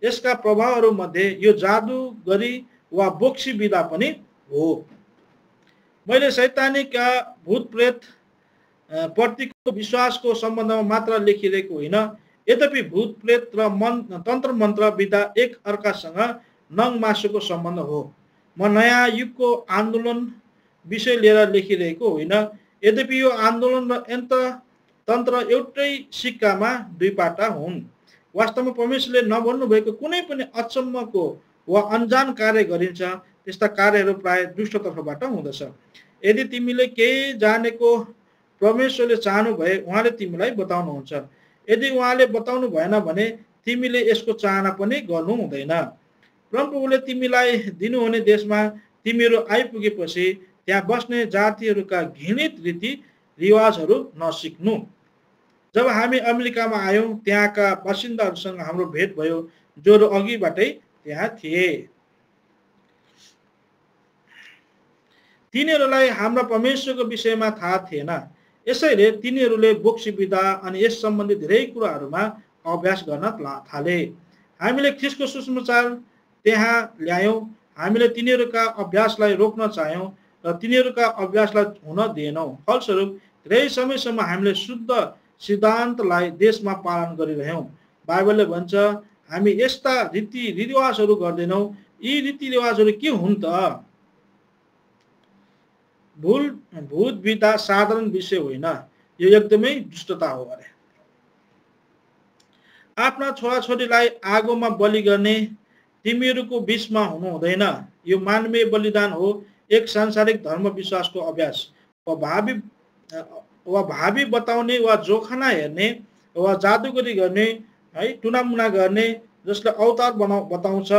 यसका प्रभावहरूमध्ये यो जादुगरी वा बोक्सी विधा पनि हो। मैले शैतानिका भूतप्रेत प्रतिको विश्वासको सम्बन्धमा मात्र लेखिरहेको होइन, यद्यपि भूत प्रेत र तन्त्र मन्त्र विद्या एक अर्कासँग नङ मासुको सम्बन्ध हो। म नयाँ युगको आन्दोलन विषय लिएर लेखिरहेको होइन। यद्यपि यो आन्दोलन र तन्त्र एउटै सिक्कामा दुई पाटा हुन्। वास्तवमा परमेश्वरले नभन्नु भएको कुनै पनि अचम्मको वा अनजान कार्य गरिन्छ, त्यस्ता कार्यहरू प्राय दुष्टतर्फबाट हुँदछ। यदि तिमीले केही जानेको परमेश्वरले चाहनु भए उहाँले तिमीलाई बताउनुहुन्छ। यदि उहाँले बताउनु भएन भने तिमीले यसको चाहना पनि गर्नु हुँदैन। परमप्रभुले तिमीलाई दिनुहुने देशमा तिमीहरू आइपुगेपछि त्यहाँ बस्ने जातिहरूका घृणित रीति रिवाजहरू नसिक्नु। जब हामी अमेरिकामा आयौँ त्यहाँका बासिन्दाहरूसँग हाम्रो भेट भयो जो अघिबाटै त्यहाँ थिए। तिनीहरूलाई हाम्रा परमेश्वरको विषयमा थाहा थिएन, यसैले तिनीहरूले बोक्सी विधा अनि यस सम्बन्धी धेरै कुराहरूमा अभ्यास गर्न थाले। हामीले ख्रीष्टको सुसमाचार त्यहाँ ल्यायौँ। हामीले तिनीहरूका अभ्यासलाई रोक्न चाह्यौँ र तिनीहरूका अभ्यासलाई हुन दिएनौँ। फलस्वरूप धेरै समयसम्म हामीले शुद्ध सिद्धान्तलाई देशमा पालन गरिरह्यौँ। बाइबलले भन्छ हामी यस्ता रीतिरिवाजहरू गर्दैनौँ। यी रीतिरिवाजहरू के हुन् त? भूत विधा साधारण विषय होइन, यो एकदमै दुष्टता हो अरे। आफ्ना छोराछोरीलाई आगोमा बलि गर्ने तिमीहरूको बीचमा हुनु हुँदैन। यो मानवीय बलिदान हो, एक सांसारिक धर्म विश्वासको अभ्यास वा भावी बताउने वा जोखना हेर्ने वा जादुगरी गर्ने, है, टुनामुना गर्ने जसले अवतार बताउँछ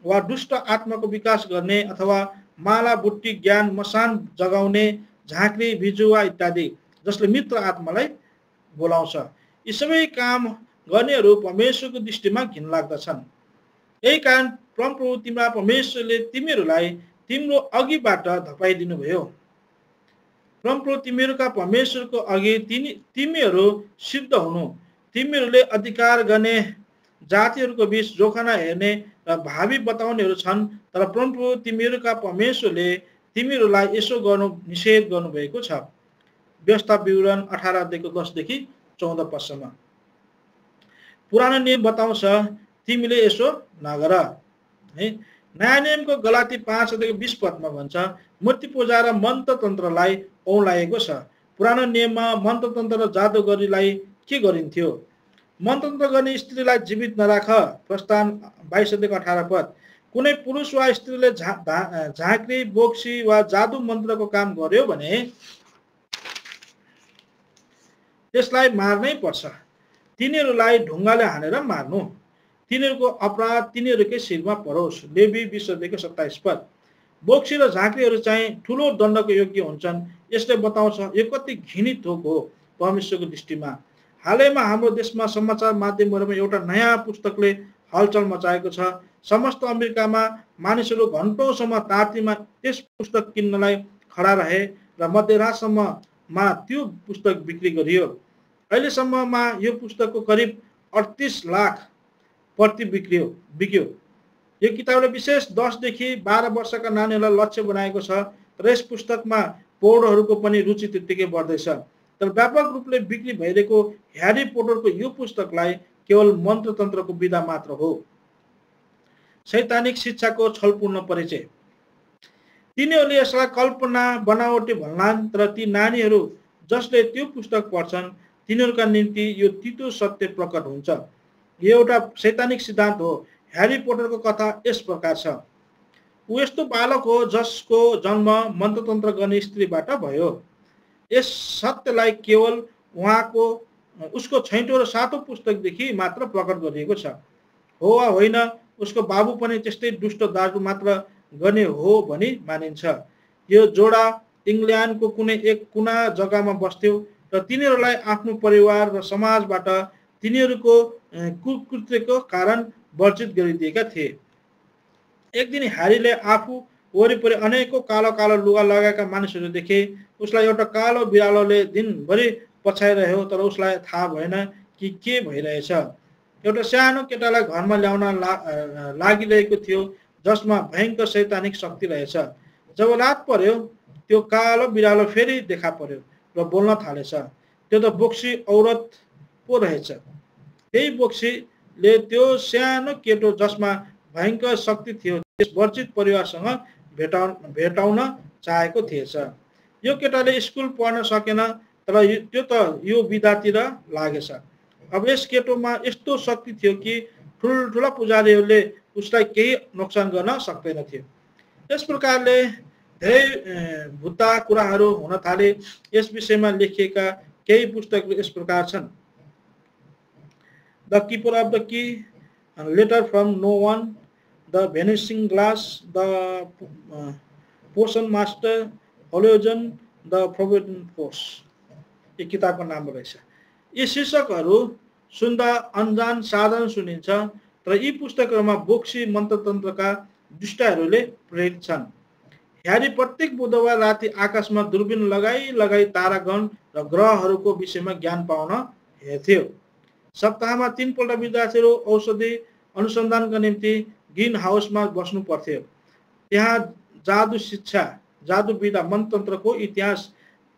वा दुष्ट आत्माको विकास गर्ने अथवा माला बुट्टी ज्ञान मसान जगाउने झाँक्री भिजुवा इत्यादि जसले मित्र आत्मालाई बोलाउँछ। यी सबै काम गर्नेहरू परमेश्वरको दृष्टिमा घिनलाग्दछन्। यही कारण परमप्रभु तिम्रा परमेश्वरले तिमीहरूलाई तिम्रो अघिबाट धपाइदिनु भयो। परमप्रभु तिमीहरूका परमेश्वरको अघि तिमीहरू सिद्ध हुनु। तिमीहरूले अधिकार गर्ने जातिहरूको बीच जोखना हेर्ने र भावी बताउनेहरू छन्, तर परमप्रभु तिमीहरूका परमेश्वरले तिमीहरूलाई यसो गर्नु निषेध गर्नुभएको छ। व्यवस्था विवरण 18 अध्यायको 10 देखि 14 पदसम्म। पुरानो नियम बताउँछ तिमीले यसो नगर, है। नयाँ नियमको गलाती 5 अध्यायको 20 पदमा भन्छ मूर्ति पूजा र मन्त्र तन्त्रलाई औँलाएको छ। पुरानो नियममा मन्त्र तन्त्र र जादुगरीलाई के गरिन्थ्यो? मन्त्रतन्त्र गर्ने स्त्रीलाई जीवित नराख। प्रस्थान 22 अध्यायको 18 पद। कुनै पुरुष वा स्त्रीले झाँक्री बोक्सी वा जादु मन्त्रको काम गर्यो भने त्यसलाई मार्नै पर्छ। तिनीहरूलाई ढुङ्गाले हानेर मार्नु। तिनीहरूको अपराध तिनीहरूकै शिरमा परोस्। लेवी 20 अध्यायको 27 पद। बोक्सी र झाँक्रीहरू चाहिँ ठुलो दण्डको योग्य हुन्छन्। यसले बताउँछ यो कति घृणित थोक हो परमेश्वरको दृष्टिमा। हालैमा हाम्रो देशमा समाचार माध्यमहरूमा एउटा नयाँ पुस्तकले हलचल मचाएको छ। समस्त अमेरिकामा मानिसहरू घन्टौँसम्म तातीमा त्यस पुस्तक किन्नलाई खडा रहे र मध्यरातसम्ममा त्यो पुस्तक बिक्री गरियो। अहिलेसम्ममा यो पुस्तकको करिब 38 लाख प्रति बिक्यो। यो किताबले विशेष 10 देखि 12 वर्षका नानीहरूलाई लक्ष्य बनाएको छ, तर यस पुस्तकमा पौडहरूको पनि रुचि त्यत्तिकै बढ्दैछ। तर व्यापक रूपले बिक्री भइरहेको ह्यारी पोटरको यो पुस्तकलाई केवल मन्त्र तन्त्रको विधा मात्र हो, शैतानिक शिक्षाको छलपूर्ण परिचय। तिनीहरूले यसलाई कल्पना बनावटी भन्लान्, तर ती नानीहरू जसले त्यो पुस्तक पढ्छन् तिनीहरूका निम्ति यो तितो सत्य प्रकट हुन्छ। यो एउटा शैतानिक सिद्धान्त हो। ह्यारी पोटरको कथा यस प्रकार छ। ऊ यस्तो बालक हो जसको जन्म मन्त्रतन्त्र गर्ने स्त्रीबाट भयो। यस सत्यलाई केवल उसको 6औं र 7औं पुस्तकदेखि मात्र प्रकट गरिएको छ। हो वा होइन, उसको बाबु पनि त्यस्तै दुष्ट दाजु मात्र गर्ने हो भनी मानिन्छ। यो जोडा इङ्ल्यान्डको कुनै एक कुना जग्गामा बस्थ्यो र तिनीहरूलाई आफ्नो परिवार र समाजबाट तिनीहरूको कुकृत्यको कारण वर्जित गरिदिएका थिए। एक दिन ह्यारीले आफू वरिपरि अनेकौं कालो कालो लुगा लगाएका मानिसहरू देखे। उसलाई एउटा कालो बिरालोले दिनभरि पछाइरह्यो, तर उसलाई थाहा भएन कि के भइरहेछ। एउटा सानो केटालाई घरमा ल्याउन लागिरहेको थियो जसमा भयङ्कर शैतानिक शक्ति रहेछ। जब रात पर्यो त्यो कालो बिरालो फेरि देखा पर्यो र बोल्न थालेछ। त्यो त बोक्सी औरत पो रहेछ। त्यही बोक्सीले त्यो सानो केटो जसमा भयङ्कर शक्ति थियो त्यस वर्जित परिवारसँग भेटाउन चाहेको थिएछ। यो केटाले स्कुल पढ्न सकेन, तर त्यो त यो विधातिर लागेछ। अब यस केटोमा यस्तो शक्ति थियो कि ठुल्ठुला पुजारीहरूले उसलाई केही नोक्सान गर्न सक्दैनथ्यो। यस प्रकारले धेरै भुत्ता कुराहरू हुन थाले। यस विषयमा लेखिएका केही पुस्तकहरू यस प्रकार छन्: the keeper of the key, letter from no one, the vanishing glass, the poison master, होलोजन, द फोर्बिडन फोर्स। यो किताबको नाम रहेछ। यी शीर्षकहरू सुन्दा अनजान साधारण सुनिन्छ, तर यी पुस्तकहरूमा बोक्सी मन्त्रतन्त्रका दुष्टहरूले प्रेरित छन्। ह्यारी प्रत्येक बुधबार राति आकाशमा दूरबीन लगाई तारागण र ग्रहहरूको विषयमा ज्ञान पाउन हेर्थ्यो। सप्ताहमा 3 पल्ट विद्यार्थीहरू औषधि अनुसन्धानका निम्ति ग्रीन हाउसमा बस्नु पर्थ्यो। त्यहाँ जादु शिक्षा, जादु विधा, मन्त्रतन्त्रको इतिहास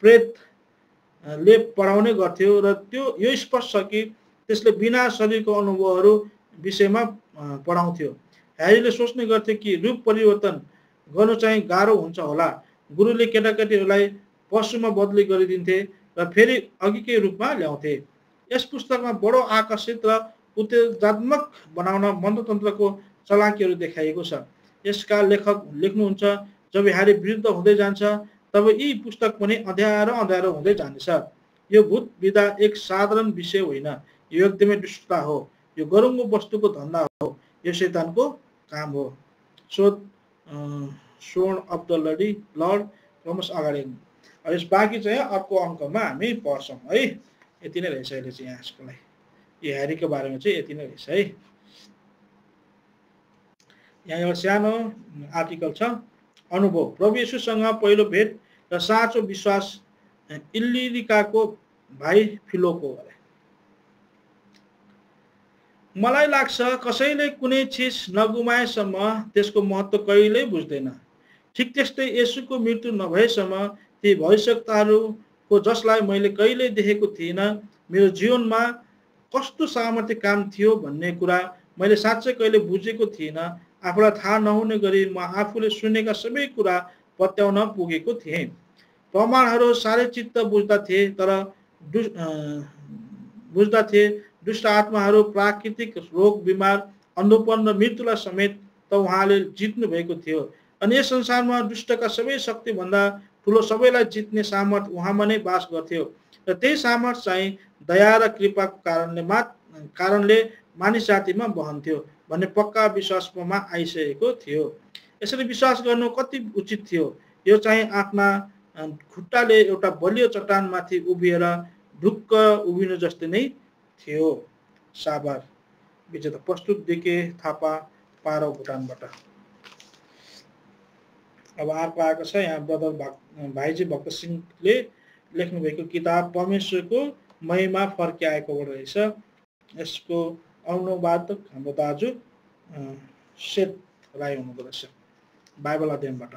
प्रेतले पढाउने गर्थ्यो र यो स्पष्ट छ कि त्यसले बिना शरीरको अनुभवहरू विषयमा पढाउँथ्यो। ह्यारीले सोच्ने गर्थ्यो कि रूप परिवर्तन गर्नु चाहिँ गाह्रो हुन्छ होला। गुरुले केटाकेटीहरूलाई पशुमा बदली गरिदिन्थे र फेरि अघिकै रूपमा ल्याउँथे। यस पुस्तकमा बडो आकर्षित र उत्तेजनात्मक बनाउन मन्त्रतन्त्रको चलाकीहरू देखाइएको छ। यसका लेखक लेख्नुहुन्छ, जब ह्यारी वृद्ध हुँदै जान्छ तब यी पुस्तक पनि अँध्यारो हुँदै जानेछ। यो भूत विधा एक साधारण विषय होइन, यो एकदमै दुष्टता हो। यो गरुङ्गो वस्तुको धन्दा हो। यो शैतानको काम हो। स्वर्ण अफ द लर्ड थोमस अगाडि। यस बाँकी चाहिँ अर्को अङ्कमा हामी पढ्छौँ है। यति नै रहेछ अहिले चाहिँ आजको लागि। यो ह्यारीको बारेमा चाहिँ यति नै रहेछ है। यहाँ एउटा सानो आर्टिकल छ। अनुभव। प्रभु येशूसँग पहिलो भेट र साँचो विश्वास। इल्लिरिकाको भाइ फिलोको। मलाई लाग्छ कसैले कुनै चिज नगुमाएसम्म त्यसको महत्त्व कहिल्यै बुझ्दैन। ठिक त्यस्तै येशूको मृत्यु नभएसम्म ती भविष्यवक्ताहरूको जसलाई मैले कहिल्यै देखेको थिइनँ, मेरो जीवनमा कस्तो सामर्थ्य काम थियो भन्ने कुरा मैले साँच्चै कहिले बुझेको थिइनँ। आफूलाई थाहा नहुने गरी म आफूले सुनेका सबै कुरा पत्याउन पुगेको थिएँ। प्रमाणहरू साह्रै चित्त बुझ्दा थिए। दुष्ट आत्माहरू, प्राकृतिक रोग, बिमार, अन्धोपन र मृत्युलाई समेत त उहाँले जित्नु भएको थियो। अनि यस संसारमा दुष्टका सबै शक्तिभन्दा ठुलो सबैलाई जित्ने सामर्थ्य उहाँमा नै वास गर्थ्यो र त्यही सामर्थ्य चाहिँ दया र कृपाको कारणले मानिस जातिमा बहन्थ्यो भन्ने पक्का विश्वासमा आइसकेको थियो। यसरी विश्वास गर्नु कति उचित थियो। यो चाहिँ आफ्ना खुट्टाले एउटा बलियो चट्टानमाथि उभिएर ढुक्क उभिनु जस्तै नै थियो। साबर विजेता प्रस्तुत देखे थापा पारो भुटानबाट। अब अर्को आएको छ। यहाँ ब्रदर भाइजी भक्त सिंहले लेख्नु भएको किताब परमेश्वरको महिमा फर्किआएको रहेछ। यसको अनुवादक हाम्रो दाजु सेठ राई हुनुहुँदो रहेछ। बाइबल अध्ययनबाट।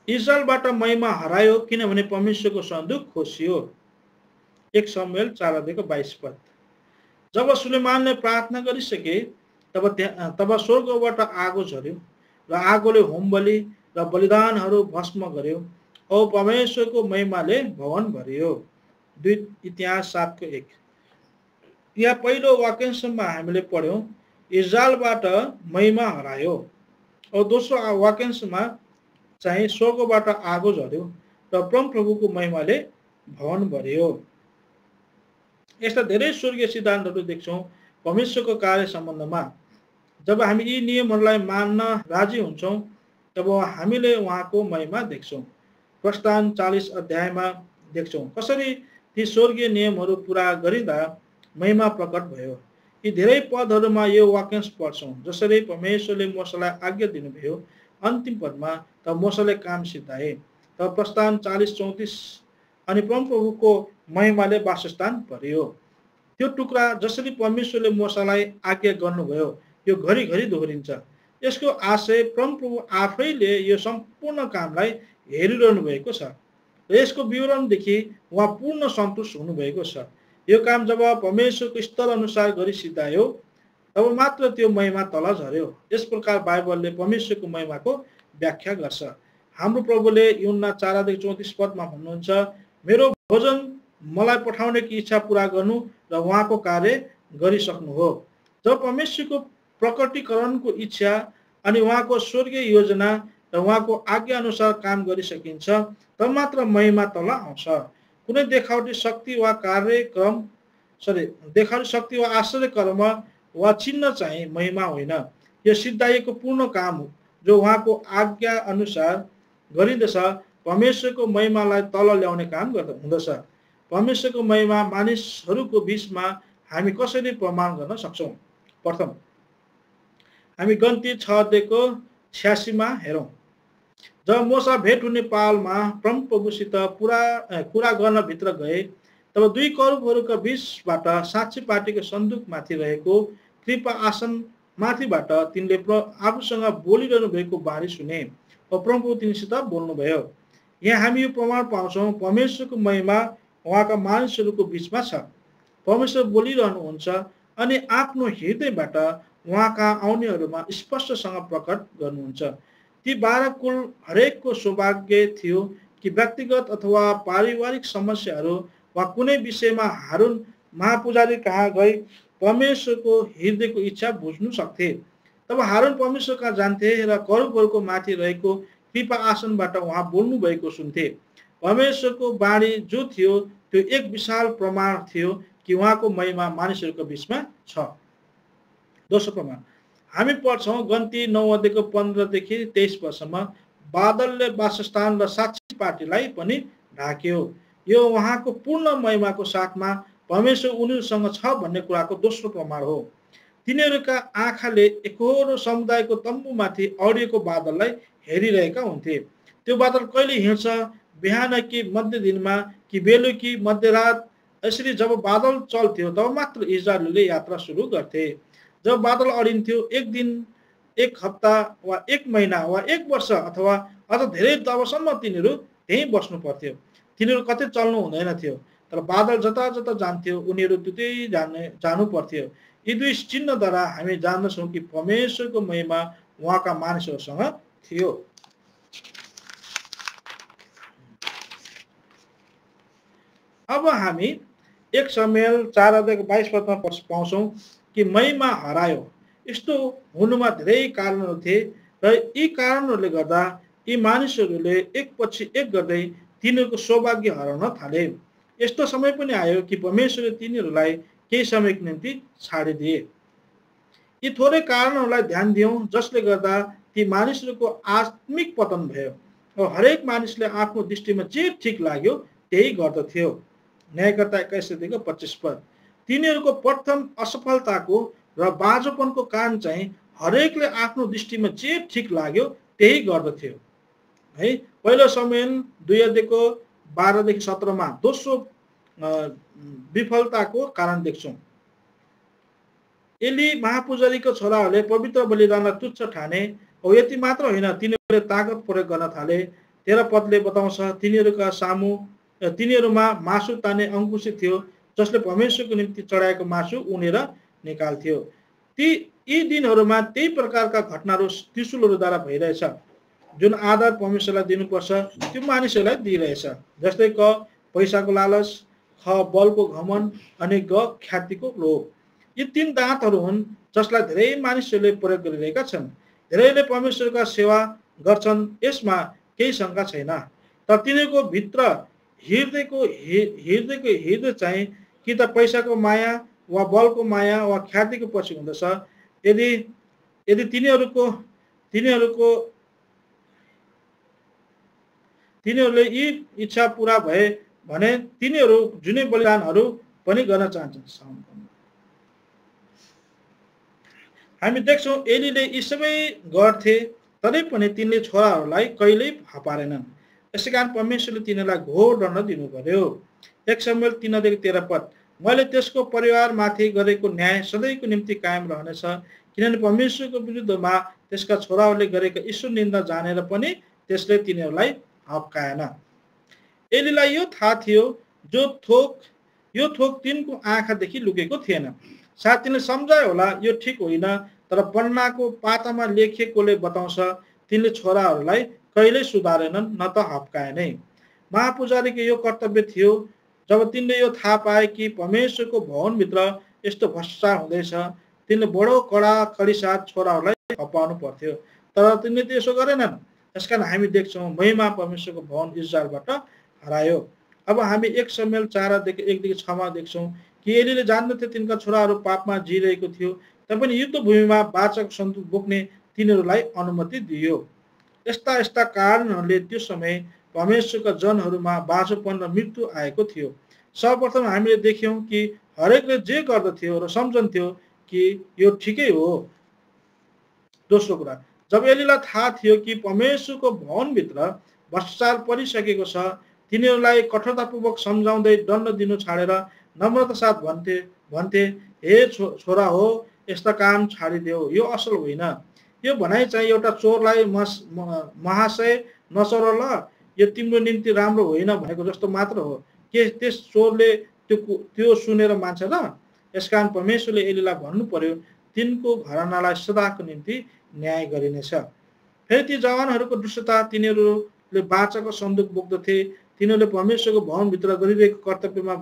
इजरायलबाट महिमा हरायो किनभने परमेश्वरको सन्दुक खोसियो। 1 शमूएल 4:22। जब सुलेमानले प्रार्थना गरिसके तब स्वर्गबाट आगो झर्यो र आगोले होमबलि र बलिदानहरू भस्म गर्यो औ परमेश्वरको महिमाले भवन भरियो। 2 इतिहास 7:1। यहाँ पहिलो वाक्यांशमा हामीले पढ्यौं इजरायलबाट महिमा हरायो और दोस्रो वाक्यांशमा चाहिँ स्वर्गबाट आगो झर्यो र परमप्रभुको महिमाले भवन भरियो। यस्ता धेरै स्वर्गीय सिद्धान्तहरू देख्छौं परमेश्वरको कार्य सम्बन्धमा। जब हामी यी नियमहरूलाई मान्न राजी हुन्छौं तब हामीले उहाँको महिमा देख्छौं। प्रस्थान 40 अध्यायमा देख्छौं कसरी ती स्वर्गीय नियमहरू पूरा गरिँदा महिमा प्रकट भयो। यी धेरै पदहरूमा यो वाक्यांश पढ्छौं जसरी परमेश्वरले मोशालाई आज्ञा दिनुभयो अन्तिम पदमा तब मोशाले काम सिद्धाए। तब प्रस्थान 40:34 अनि परमप्रभुको महिमाले वासस्थान भरियो। त्यो टुक्रा जसरी परमेश्वरले मोशालाई आज्ञा गर्नुभयो यो घरिघरि दोहोरिन्छ। यसको आशय परमप्रभु आफैले यो सम्पूर्ण कामलाई हेरिरहनु भएको छ र यसको विवरणदेखि उहाँ पूर्ण सन्तुष्ट हुनुभएको छ। यो काम जब परमेश्वरको स्तर अनुसार गरी सिद्धायो तब मात्र त्यो महिमा तल झर्यो। यस प्रकार बाइबलले परमेश्वरको महिमाको व्याख्या गर्छ। हाम्रो प्रभुले यूहन्ना 4:34 पदमा भन्नुहुन्छ, मेरो भोजन मलाई पठाउनेकी इच्छा पूरा गर्नु र उहाँको कार्य गरिसक्नु हो। जब परमेश्वरको प्रकटीकरणको इच्छा अनि उहाँको स्वर्गीय योजना र उहाँको आज्ञा अनुसार काम गरिसकिन्छ तब मात्र महिमा तल आउँछ। कुनै देखावटी शक्ति वा आश्चर्य कर्म वा चिन्ह चाहिँ महिमा होइन। यो सिद्धाइएको पूर्ण काम हो जो उहाँको आज्ञा अनुसार गरिँदछ। परमेश्वरको महिमालाई तल ल्याउने काम हुँदछ। परमेश्वरको महिमा मानिसहरूको बीचमा हामी कसरी प्रमाण गर्न सक्छौँ? प्रथम, हामी गन्ती 6:86 हेरौँ। जब मोसा भेट हुने पालमा परमप्रभुसित कुरा गर्न भित्र गए तब दुई करूबहरूका बीचबाट साक्षी पार्टीको सन्दुक माथि रहेको कृपा आसन माथिबाट तिनले आफूसँग बोलिरहनु भएको बाणी सुने र परमप्रभु तिनीसित बोल्नुभयो। यहाँ हामी यो प्रमाण पाउँछौँ परमेश्वरको महिमा उहाँका मानिसहरूको बीचमा छ। परमेश्वर बोलिरहनुहुन्छ अनि आफ्नो हृदयबाट उहाँका आउनेहरूमा स्पष्टसँग प्रकट गर्नुहुन्छ। ती 12 कुल हरेकको सौभाग्य थियो कि व्यक्तिगत अथवा पारिवारिक समस्याहरू वा कुनै विषयमा हारून महापुजारी कहाँ गई परमेश्वरको हृदयको इच्छा बुझ्नु सक्थे। तब हारून परमेश्वर कहाँ जान्थे र करूबहरूको माथि रहेको कृपा आसनबाट उहाँ बोल्नु भएको सुन्थे। परमेश्वरको बाणी जो थियो त्यो एक विशाल प्रमाण थियो कि उहाँको महिमा मानिसहरूको बीचमा छ। दोस्रो प्रमाण हामी पढ्छौँ गन्ती 9:15देखि 23 वर्षमा बादलले वासस्थान र साक्षी पार्टीलाई पनि ढाक्यो। यो उहाँको पूर्ण महिमाको साथमा परमेश्वर उनीहरूसँग छ भन्ने कुराको दोस्रो प्रमाण हो। तिनीहरूका आँखाले एकोहोरो समुदायको तम्बुमाथि अडिएको बादललाई हेरिरहेका हुन्थे। त्यो बादल कहिले हिँड्छ, बिहान कि मध्य दिनमा कि बेलुकी मध्यरात, यसरी जब बादल चल्थ्यो तब मात्र इजरायलीले यात्रा सुरु गर्थे। जब बादल अडिन्थ्यो, एक दिन, एक हप्ता वा एक महिना वा एक वर्ष अथवा अझ धेरै तबसम्म तिनीहरू त्यहीँ बस्नु पर्थ्यो। तिनीहरू कतै चल्नु हुँदैन थियो। तर बादल जता जता जान्थ्यो उनीहरू त्यतै जानु पर्थ्यो। यी दुई चिन्हद्वारा हामी जान्दछौँ कि परमेश्वरको महिमा उहाँका मानिसहरूसँग थियो। अब हामी 1 शमूएल 4:22 पदमा पाउँछौँ कि महिमा हरायो। यस्तो हुनुमा धेरै कारणहरू थिए र यी कारणहरूले गर्दा यी मानिसहरूले एकपछि एक गर्दै तिनीहरूको सौभाग्य हराउन थाले। यस्तो समय पनि आयो कि परमेश्वरले तिनीहरूलाई केही समयको निम्ति छाडिदिए। यी थोरै कारणहरूलाई ध्यान दियौँ जसले गर्दा ती मानिसहरूको आत्मिक पतन भयो र हरेक मानिसले आफ्नो दृष्टिमा जे ठिक लाग्यो त्यही गर्दथ्यो। न्यायकर्ता 21:25 पद। तिनीहरूको प्रथम असफलताको र बाँझोपनको कारण चाहिँ हरेकले आफ्नो दृष्टिमा जे ठिक लाग्यो त्यही गर्दथ्यो है। पहिलो शमूएल 2:12देखि 17मा दोस्रो विफलताको कारण देख्छौँ। एली महापुजारीको छोराहरूले पवित्र बलिदानलाई तुच्छ ठाने। हो यति मात्र होइन, तिनीहरूले ताकत प्रयोग गर्न थाले। 13 पदले बताउँछ तिनीहरूमा मासु तान्ने अंकुशी थियो जसले परमेश्वरको निम्ति चढाएको मासु उनेर निकाल्थ्यो। यी दिनहरूमा त्यही प्रकारका घटनाहरू त्रिशूलहरूद्वारा भइरहेछ। जुन आधार परमेश्वरलाई दिनुपर्छ त्यो मानिसहरूलाई दिइरहेछ। जस्तै क पैसाको लालच, ख बलको घमण्ड अनि ग ख्यातिको लोभ। यी 3 दाँतहरू हुन् जसलाई धेरै मानिसहरूले प्रयोग गरिरहेका छन्। धेरैले परमेश्वरका सेवा गर्छन्, यसमा केही शङ्का छैन। तर तिनीहरूको भित्र हृदय चाहिँ कि त पैसाको माया वा बलको माया वा ख्यातिको पछि हुँदछ। यदि तिनीहरूले यी इच्छा पूरा भए भने तिनीहरू जुनै बलिदानहरू पनि गर्न चाहन्छन्। हामी देख्छौँ एलीले यी सबै गर्थे तरै पनि तिनले छोराहरूलाई कहिल्यै हपारेनन्। यसै कारण परमेश्वरले तिनीहरूलाई घोर दण्ड दिनु पर्यो। 1 शमूएल 3:13 पद। मैले त्यसको परिवारमाथि गरेको न्याय सधैँको निम्ति कायम रहनेछ, किनभने परमेश्वरको विरुद्धमा त्यसका छोराहरूले गरेका ईश्वर निन्दा जानेर पनि त्यसले तिनीहरूलाई हप्काएन। एलीलाई यो थाहा थियो यो थोक तिनको आँखादेखि लुकेको थिएन। सायद तिनले सम्झायो होला यो ठिक होइन, तर पन्नाको पातामा लेखिएकोले बताउँछ तिनले छोराहरूलाई कहिल्यै सुधारेनन् न त हप्काएनै। महापुजारीको यो कर्तव्य थियो। जब तिनले यो थाहा पाए कि परमेश्वरको भवनभित्र यस्तो भ्रष्टाचार हुँदैछ, तिनले बडो कडाकडी साथ छोराहरूलाई हप्काउनु पर्थ्यो, तर तिनले त्यसो गरेनन्। यसकारण हामी देख्छौँ महिमा परमेश्वरको भवन इजरायलबाट हरायो। अब हामी 1 शमूएल 4:1 देखि 6 देख्छौँ कि एलीले जान्दथे तिनका छोराहरू पापमा जिरहेको थियो, तैपनि युद्ध भूमिमा वाचाको सन्दुक बोक्ने तिनीहरूलाई अनुमति दियो। यस्ता यस्ता कारणहरूले त्यो समय परमेश्वरका जनहरूमा बाँझोपन र मृत्यु आएको थियो। सर्वप्रथम हामीले देख्यौँ कि हरेकले जे गर्दथ्यो र सम्झन्थ्यो कि यो ठिकै हो। दोस्रो कुरा, जब एलीलाई थाहा थियो कि परमेश्वरको भवनभित्र भ्रष्टाचार परिसकेको छ, तिनीहरूलाई कठोरतापूर्वक सम्झाउँदै दण्ड दिनु छाडेर नम्रता साथ भन्थे हे छोरा हो, यस्ता काम छाडिदेऊ, यो असल होइन। यो भनाइ चाहिँ एउटा चोरलाई महाशय नचोर ल, यो तिम्रो निम्ति राम्रो होइन भनेको जस्तो मात्र हो। के त्यस चोरले त्यो सुनेर मान्छ र? यसकारण परमेश्वरले एलीलाई भन्नु पर्यो तिनको घरानालाई सदाको निम्ति न्याय गरिनेछ। फेरि ती जवानहरूको दुष्टता, तिनीहरूले बाचाको सन्दुक बोक्दथे, तिनीहरूले परमेश्वरको भवनभित्र गरिरहेको कर्तव्यमा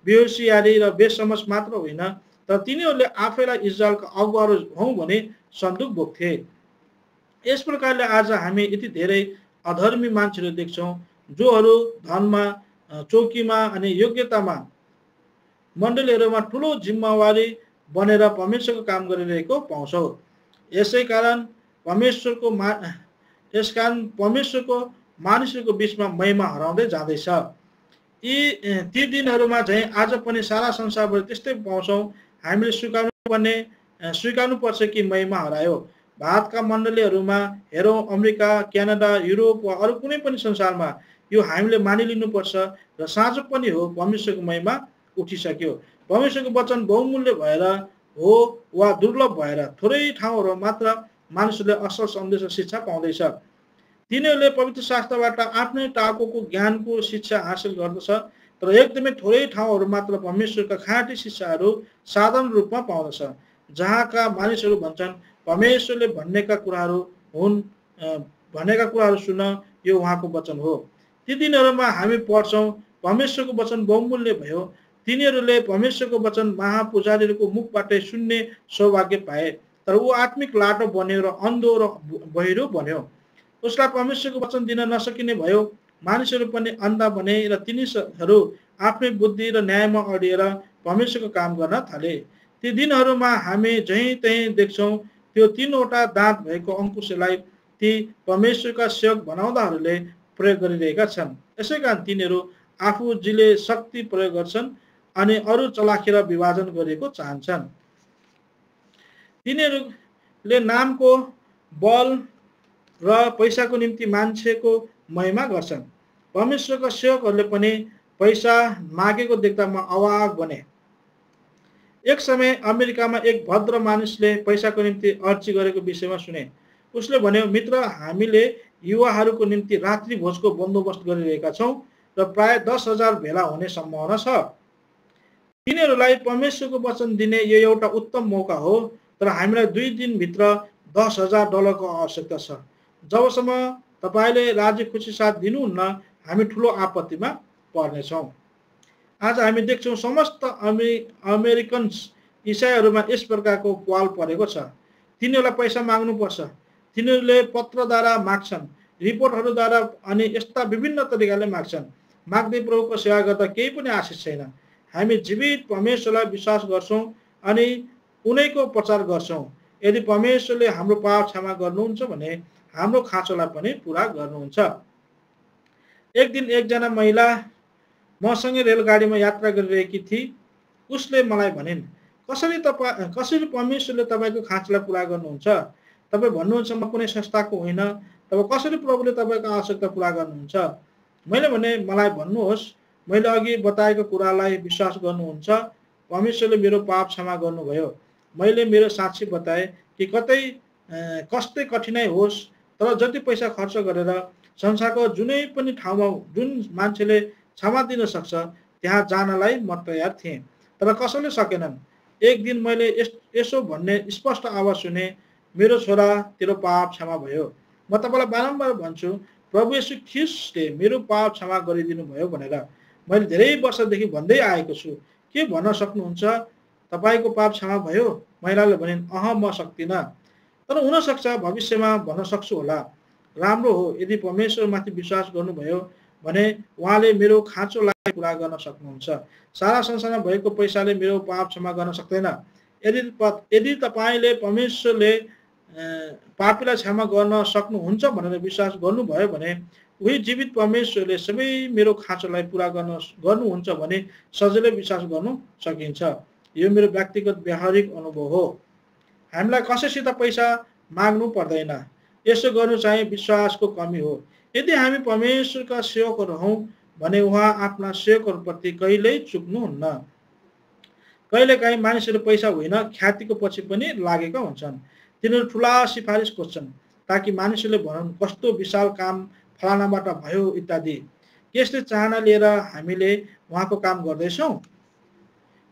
बेहोसियारी र बेसमझ मात्र होइन, तर तिनीहरूले आफैलाई इजरायलका अगुवाहरू हौँ भने सन्दुक बोक्थे। यस प्रकारले आज हामी यति धेरै अधर्मी मान्छेहरू देख्छौँ जोहरू धनमा, चौकीमा अनि योग्यतामा मण्डलीहरूमा ठुलो जिम्मेवारी बनेर परमेश्वरको काम गरिरहेको पाउँछौँ। यसै कारण परमेश्वरको मानिसहरूको बिचमा महिमा हराउँदै जाँदैछ। ती दिनहरूमा चाहिँ आज पनि सारा संसारभरि त्यस्तै पाउँछौँ। हामीले स्वीकार्नु पर्छ कि महिमा हरायो। भारतका मण्डलीहरूमा हेरौँ, अमेरिका, क्यानाडा, युरोप वा अरू कुनै पनि संसारमा यो हामीले मानिलिनुपर्छ र साँचो पनि हो, परमेश्वरको महिमा उठिसक्यो। परमेश्वरको वचन बहुमूल्य भएर हो वा दुर्लभ भएर थोरै ठाउँहरू मात्र मानिसहरूले असल सन्देश र शिक्षा पाउँदैछ। तिनीहरूले पवित्र शास्त्रबाट आफ्नै टाउको ज्ञानको शिक्षा हासिल गर्दछ, तर एकदमै थोरै ठाउँहरू मात्र परमेश्वरका खाँटी शिक्षाहरू साधारण रूपमा पाउँदछ, जहाँका मानिसहरू भन्छन् परमेश्वरले भनेका कुराहरू सुन, यो उहाँको वचन हो। ती दिनहरूमा हामी पढ्छौँ परमेश्वरको वचन बहुमूल्य भयो। तिनीहरूले परमेश्वरको वचन महापुजारीहरूको मुखबाटै सुन्ने सौभाग्य पाए, तर ऊ आत्मिक लाटो बन्यो र अन्धो र बहिरो बन्यो। उसलाई परमेश्वरको वचन दिन नसकिने भयो। मानिसहरू पनि अन्धा बने र तिनीहरू आफ्नै बुद्धि र न्यायमा अडिएर परमेश्वरको काम गर्न थाले। ती दिनहरूमा हामी जहीँ तहीँ देख्छौँ त्यो 3वटा दाँत भएको अङ्कुशलाई ती परमेश्वरका सेवक बनाउँदाहरूले प्रयोग गरिरहेका छन्। यसै कारण तिनीहरू आफूजीले शक्ति प्रयोग गर्छन् अनि अरू चलाखेर विभाजन गरेको चाहन्छन्। तिनीहरूले नामको बल र पैसाको निम्ति मान्छेको महिमा गर्छन्। परमेश्वरका सेवकहरूले पनि पैसा मागेको देख्दा म अवाक बने। एक समय अमेरिकामा एक भद्र मानिसले पैसाको निम्ति अर्जी गरेको विषयमा सुने। उसले भन्यो, मित्र, हामीले युवाहरूको निम्ति रात्रि भोजको बन्दोबस्त गरिरहेका छौँ र प्राय 10,000 भेला हुने सम्भावना छ। तिनीहरूलाई परमेश्वरको वचन दिने यो एउटा उत्तम मौका हो, तर हामीलाई 2 दिनभित्र $10,000 आवश्यकता छ। जबसम्म तपाईँले राजी खुसी साथ दिनुहुन्न, हामी ठुलो आपत्तिमा पर्नेछौँ। आज हामी देख्छौँ समस्त अमेरिकन्स इसाईहरूमा यस प्रकारको पाल परेको छ। तिनीहरूलाई पैसा माग्नुपर्छ। तिनीहरूले पत्रद्वारा माग्छन्, रिपोर्टहरूद्वारा अनि यस्ता विभिन्न तरिकाले माग्छन्। माग्दै प्रभुको सेवा गर्दा केही पनि आशिष छैन। हामी जीवित परमेश्वरलाई विश्वास गर्छौँ अनि उनैको प्रचार गर्छौँ। यदि परमेश्वरले हाम्रो पाप क्षमा गर्नुहुन्छ भने हाम्रो खाँचोलाई पनि पुरा गर्नुहुन्छ। एक दिन एकजना महिला मसँगै रेलगाडीमा यात्रा गरिरहेकी थिए। उसले मलाई भनिन्, कसरी परमेश्वरले तपाईँको खाँचोलाई पुरा गर्नुहुन्छ? तपाईँ भन्नुहुन्छ म कुनै संस्थाको होइन, तब कसरी प्रभुले तपाईँको आवश्यकता पुरा गर्नुहुन्छ? मैले भने, मलाई भन्नुहोस्, मैले अघि बताएको कुरालाई विश्वास गर्नुहुन्छ? परमेश्वरले मेरो पाप क्षमा गर्नुभयो। मैले मेरो साक्षी बताएँ कि कस्तै कठिनाइ होस्, तर जति पैसा खर्च गरेर संसारको जुनै पनि ठाउँमा जुन मान्छेले क्षमा दिन सक्छ त्यहाँ जानलाई म तयार थिएँ, तर कसैले सकेनन्। एक दिन मैले यसो भन्ने स्पष्ट आवाज सुने, मेरो छोरा, तेरो पाप क्षमा भयो। म तपाईँलाई बारम्बार भन्छु, प्रभु येशू ख्रिस्टले मेरो पाप क्षमा गरिदिनु भयो भनेर। मैले धेरै वर्षदेखि भन्दै आएको छु। के भन्न सक्नुहुन्छ? तपाईँको पाप क्षमा भयो? महिलाले भनिन्, अह, म सक्दिनँ, तर हुनसक्छ भविष्यमा भन्न सक्छु होला। राम्रो हो, यदि परमेश्वरमाथि विश्वास गर्नुभयो भने उहाँले मेरो खाँचोलाई पुरा गर्न सक्नुहुन्छ। सारा संसारमा भएको पैसाले मेरो पाप क्षमा गर्न सक्दैन। यदि तपाईँले परमेश्वरले पापीलाई क्षमा गर्न सक्नुहुन्छ भनेर विश्वास गर्नुभयो भने उही जीवित परमेश्वरले सबै मेरो खाँचोलाई पुरा गर्नुहुन्छ भने सजिलै विश्वास गर्नु सकिन्छ। यो मेरो व्यक्तिगत व्यावहारिक अनुभव हो। हामीलाई कसैसित पैसा माग्नु पर्दैन। यसो गर्नु चाहिँ विश्वासको कमी हो। यदि हामी परमेश्वरका सेवकहरू हौँ भने उहाँ आफ्ना सेवकहरूप्रति कहिल्यै चुक्नुहुन्न। कहिलेकाहीँ मानिसहरू पैसा होइन, ख्यातिको पछि पनि लागेका हुन्छन्। तिनीहरू ठुला सिफारिस खोज्छन् ताकि मानिसहरूले भनन्, कस्तो विशाल काम फलानाबाट भयो इत्यादि। यसले चाहना लिएर हामीले उहाँको काम गर्दैछौँ।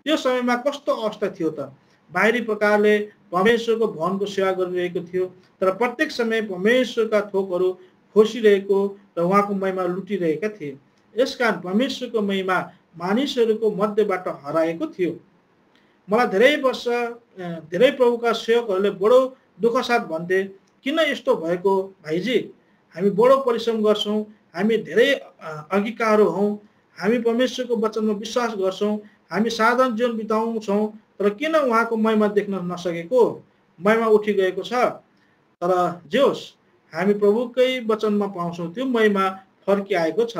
त्यो समयमा कस्तो अवस्था थियो त? बाहिरी प्रकारले परमेश्वरको भवनको सेवा गरिरहेको थियो, तर प्रत्येक समय परमेश्वरका थोकहरू खोसिरहेको र उहाँको महिमा लुटिरहेका थिए। यसकारण परमेश्वरको महिमा मानिसहरूको मध्यबाट हराएको थियो। मलाई धेरै प्रभुका सेवकहरूले बडो दुःख साथ भन्थे, किन यस्तो भएको भाइजी? हामी बडो परिश्रम गर्छौँ, हामी धेरै अघिकाहरू हौँ, हामी परमेश्वरको वचनमा विश्वास गर्छौँ, हामी साधारण जीवन बिताउँछौँ, तर किन उहाँको महिमा देख्न नसकेको? महिमा उठी गएको छ। तर जे होस्, हामी प्रभुकै वचनमा पाउँछौँ, त्यो महिमा फर्किआएको छ।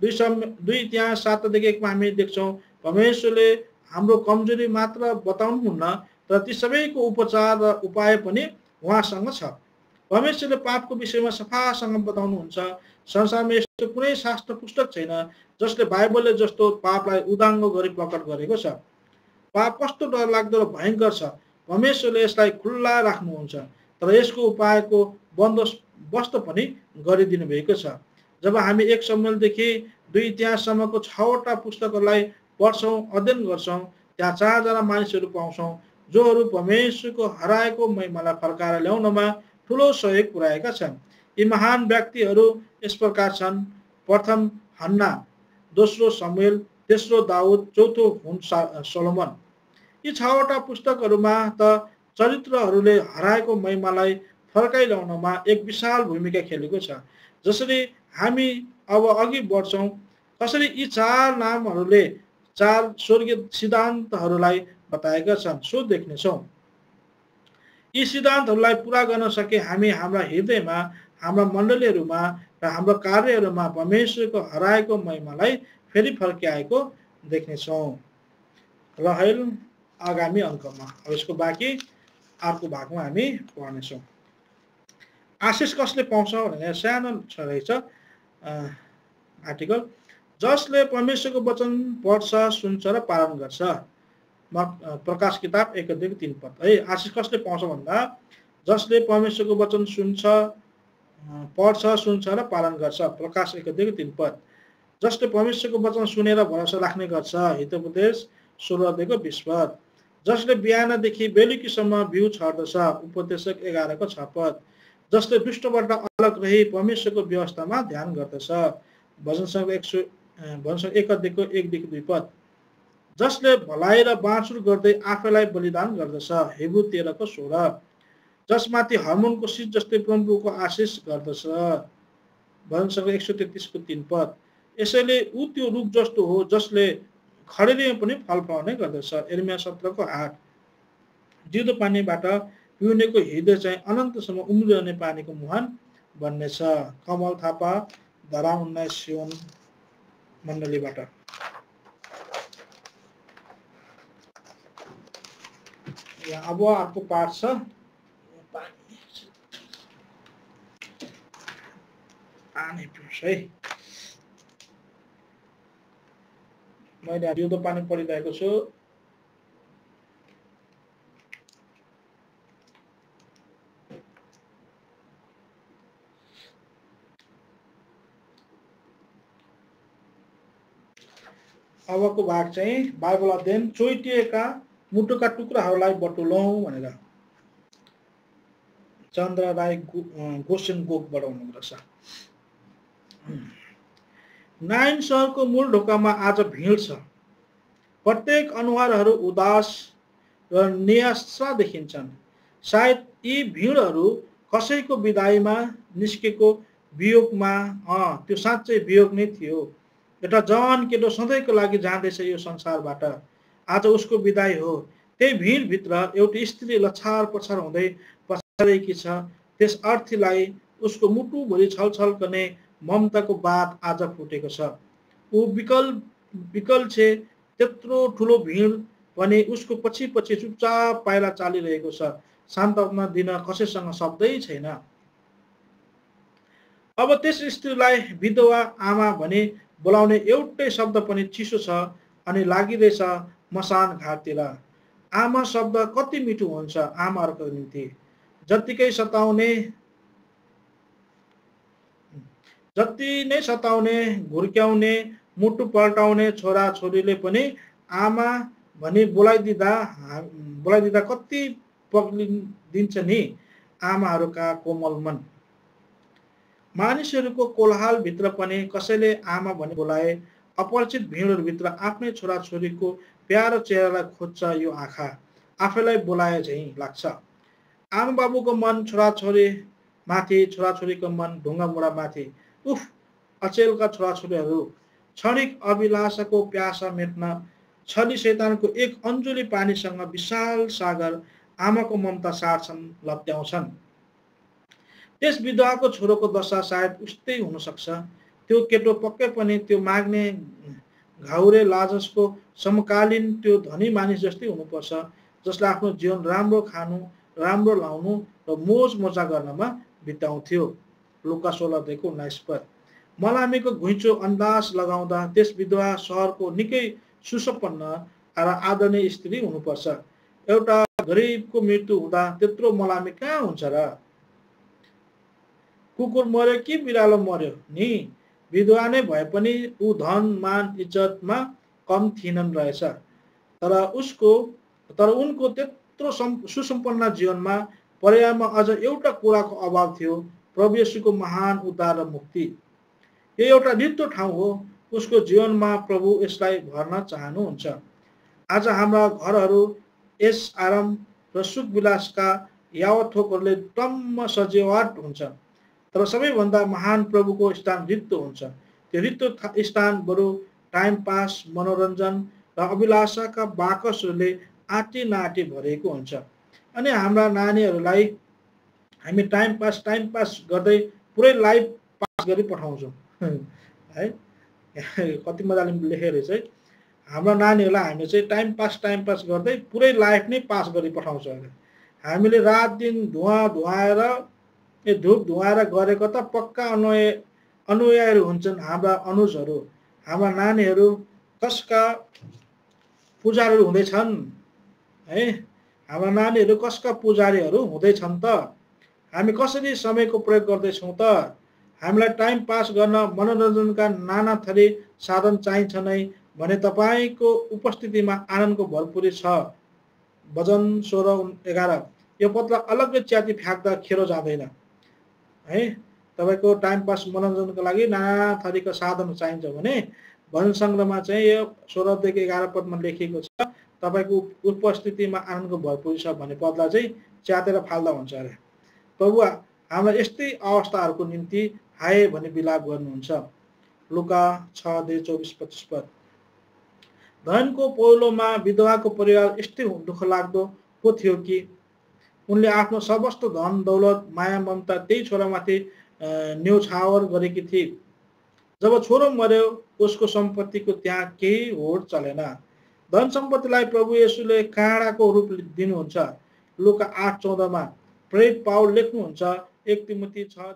2 इतिहास 7:1 हामी देख्छौँ, परमेश्वरले हाम्रो कमजोरी मात्र बताउनुहुन्न, तर ती सबैको उपचार र उपाय पनि उहाँसँग छ। परमेश्वरले पापको विषयमा सफासँग बताउनुहुन्छ। संसारमा यस्तो कुनै शास्त्र पुस्तक छैन जसले बाइबलले जस्तो पापलाई उदाङ्गो गरी प्रकट गरेको छ। पाप कस्तो डरलाग्दो र भयङ्कर छ। परमेश्वरले यसलाई खुल्ला राख्नुहुन्छ, तर यसको उपायको बन्दोबस्त पनि गरिदिनु भएको छ। जब हामी 1 शमूएलदेखि 2 इतिहाससम्मको 6वटा पुस्तकहरूलाई पढ्छौँ, अध्ययन गर्छौँ, त्यहाँ 4जना मानिसहरू पाउँछौँ जोहरू परमेश्वरको हराएको महिमालाई फर्काएर ल्याउनमा ठुलो सहयोग पुर्याएका छन्। यी महान व्यक्तिहरू यस प्रकार छन्: प्रथम हन्ना, दोस्रो शमूएल, तेस्रो दाउद, चौथो हुन सोलोमन। यी 6वटा पुस्तकहरूमा त चरित्रहरूले हराएको महिमालाई फर्काइल्याउनमा एक विशाल भूमिका खेलेको छ। जसरी हामी अब अघि बढ्छौँ, कसरी यी 4 नामहरूले 4 स्वर्गीय सिद्धान्तहरूलाई बताएका छन्, सो देख्नेछौँ। यी सिद्धान्तहरूलाई पुरा गर्न सके हामी हाम्रा हृदयमा, हाम्रा मण्डलीहरूमा र हाम्रो कार्यहरूमा परमेश्वरको हराएको महिमालाई फेरि फर्किआएको देख्नेछौँ। रहेल आगामी अङ्कमा। अब यसको बाँकी अर्को भागमा हामी पढ्नेछौँ। आशिष कसले पाउँछ भनेर सानो छ रहेछ आर्टिकल। जसले परमेश्वरको वचन पढ्छ, सुन्छ र पालन गर्छ। प्रकाश किताब 1:3 पद है। आशिष कसले पाउँछ भन्दा जसले परमेश्वरको वचन पढ्छ, सुन्छ र पालन गर्छ। प्रकाश 1:3 पद। जसले परमेश्वरको वचन सुनेर भरोसा राख्ने गर्छ। हितोपदेश 16:20 पद। जसले बिहानदेखि बेलुकीसम्म बिउ छर्दछ। उपदेशक 11:6 पद। जसले दुष्टबाट अलग रही परमेश्वरको व्यवस्थामा ध्यान गर्दछ। भजन सङ्ग्रह 1:1-2 पद। जसले भलाइ र बाँचुर गर्दै आफैलाई बलिदान गर्दछ। हिब्रू 13:16। जसमाथि हर्मोनको शीत जस्तै प्रभुको आशिष गर्दछ। भजन सङ्ग्रह 133:3 पद। यसैले ऊ त्यो रुख जस्तो हो जसले खडेरीमा पनि फल पाउने गर्दछ। यिर्मया 17:8। जिउँदो पानीबाट पिउनेको हृदय चाहिँ अनन्तसम्म उम्लिरहने पानीको मुहान बन्नेछ। कमल थापा, धरान 19 सियोन मण्डलीबाट। अब अर्को पाठ छ पानी पिउँछ है। मैले जिउँदो पानी पढिरहेको छु। अबको भाग चाहिँ बाइबल अध्ययन चोइटिएका मुटुका टुक्राहरूलाई बटुलौँ भनेर चन्द्र राई गोसेन गोकबाट हुनुहुँदो रहेछ। नाइन सहरको मूल ढोकामा आज भिड छ। प्रत्येक अनुहारहरू उदास र निराशा देखिन्छन्। सायद यी भिडहरू कसैको विदाईमा निस्केको वियोगमा त्यो साँच्चै वियोग नै थियो। एउटा जवान केटो सधैँको लागि जाँदैछ यो संसारबाट। आज उसको विदाई हो। त्यही भिडभित्र एउटी स्त्री लछार पछार हुँदै पछारेकी छ। त्यस अर्थीलाई उसको मुटुभरि छलछल गर्ने ममताको बात आज फुटेको छ। ऊ विकल छे। त्यत्रो ठुलो भिड पनि उसको पछि पछि चुपचाप पाइला चालिरहेको छ। सान्त्वना दिन कसैसँग शब्दै छैन। अब त्यस स्त्रीलाई विधवा आमा भनी बोलाउने एउटै शब्द पनि चिसो छ अनि लागिरहेछ मसान घाटतिर। आमा शब्द कति मिठो हुन्छ आमाहरूको निम्ति। जति नै सताउने घुर्क्याउने मुटु पल्टाउने छोरा छोरीले पनि आमा भनी बोलाइदिँदा कति पग्लिदिन्छ नि आमाहरूका कोमल मन। मानिसहरूको कोलाहल भित्र पनि कसैले आमा भनी बोलाए। अपरिचित भिडहरूभित्र आफ्नै छोराछोरीको प्यारो चेहरालाई खोज्छ यो आँखा। आफैलाई बोलाए झैँ लाग्छ। आमा बाबुको मन छोराछोरी माथि, छोराछोरीको मन ढुङ्गा मुढा माथि। उफ, अचेलका छोराछोरीहरू। क्षणिक अभिलाषाको प्यासा मेट्न छली शैतानको एक अन्जुली पानीसँग विशाल सागर आमाको ममता साट्छन्, लत्याउँछन्। त्यस विधवाको छोरोको दशा सायद उस्तै हुन सक्छ। त्यो केटो पक्कै पनि त्यो माग्ने घाउरे लाजसको समकालीन त्यो धनी मानिस जस्तै हुनुपर्छ, जसले आफ्नो जीवन राम्रो खानु, राम्रो लाउनु र मोज मजा गर्नमा बिताउँथ्यो। लुका 16:19। मलामीको घुइँचो अन्दाज लगाउँदा त्यस विधवा सहरको निकै सुसम्पन्न र आदरणीय स्त्री हुनुपर्छ। एउटा गरिबको मृत्यु हुँदा त्यत्रो मलामी कहाँ हुन्छ र? कुकुर मर्यो कि बिरालो मर्यो नि, विधवा नै भए पनि ऊ धन मान इज्जतमा कम थिएनन् रहेछ। तर उनको त्यत्रो सुसम्पन्न जीवनमा पर्यायमा अझ एउटा कुराको अभाव थियो, प्रभु येशूको महान उद्धार र मुक्ति। यो एउटा रित्तो ठाउँ हो। उसको जीवनमा प्रभु यसलाई भर्न चाहनुहुन्छ। आज हाम्रा घरहरू यस आराम र सुख विलासका यावत थोकहरूले टम्म सजेवाट हुन्छ। तर सबैभन्दा महान प्रभुको स्थान रित्तो हुन्छ। त्यो रित्तो स्थान बरु टाइम पास, मनोरञ्जन र अभिलाषाका बाकसहरूले आँटी नाटी भरेको हुन्छ। अनि हाम्रा नानीहरूलाई हामी टाइम पास गर्दै पुरै लाइफ पास गरी पठाउँछौँ है। कति मजाले लेखेको रहेछ है। हाम्रा नानीहरूलाई हामीले चाहिँ टाइम पास गर्दै पुरै लाइफ नै पास गरी पठाउँछ। हामीले रात दिन धुप धुवाएर गरेको त पक्का अनुयायीहरू हुन्छन् हाम्रा अनुजहरू। हाम्रा नानीहरू कसका पुजारीहरू हुँदैछन् है। हाम्रा नानीहरू कसका पुजारीहरू हुँदैछन् त? हामी कसरी समयको प्रयोग गर्दैछौँ त? हामीलाई टाइम पास गर्न मनोरञ्जनका नाना थरी साधन चाहिन्छ नै भने तपाईँको उपस्थितिमा आनन्दको भरपुरी छ। भजन 16:11। यो पत्र अलग्गै च्याति फ्याँक्दा खेरो जाँदैन है। तपाईँको टाइम पास मनोरञ्जनको लागि नाना थरीका साधन चाहिन्छ भने भजन सङ्ग्रहमा चाहिँ यो 16:11 पदमा लेखिएको छ, तपाईँको उपस्थितिमा आनन्दको भरपुरी छ भन्ने पदलाई चाहिँ च्यातेर फाल्दा हुन्छ अरे। प्रभु हामीलाई यस्तै अवस्थाहरूको निम्ति हाय भन्ने विलाप गर्नुहुन्छ। लुका 6:24-25 पद। धनको पहिलोमा विधवाको परिवार यस्तै दुःख लाग्दो पो थियो कि उनले आफ्नो सबस्त धन दौलत माया ममता त्यही छोरामाथि न्यौछावर गरेकी थिए। जब छोरो मर्यो उसको सम्पत्तिको त्यहाँ केही होड चलेन। धन सम्पत्तिलाई प्रभु येशूले काँडाको रूप दिनुहुन्छ। लुका 8:14 प्रेरित पाउल लेख्नुहुन्छ 1 तिमोथी 6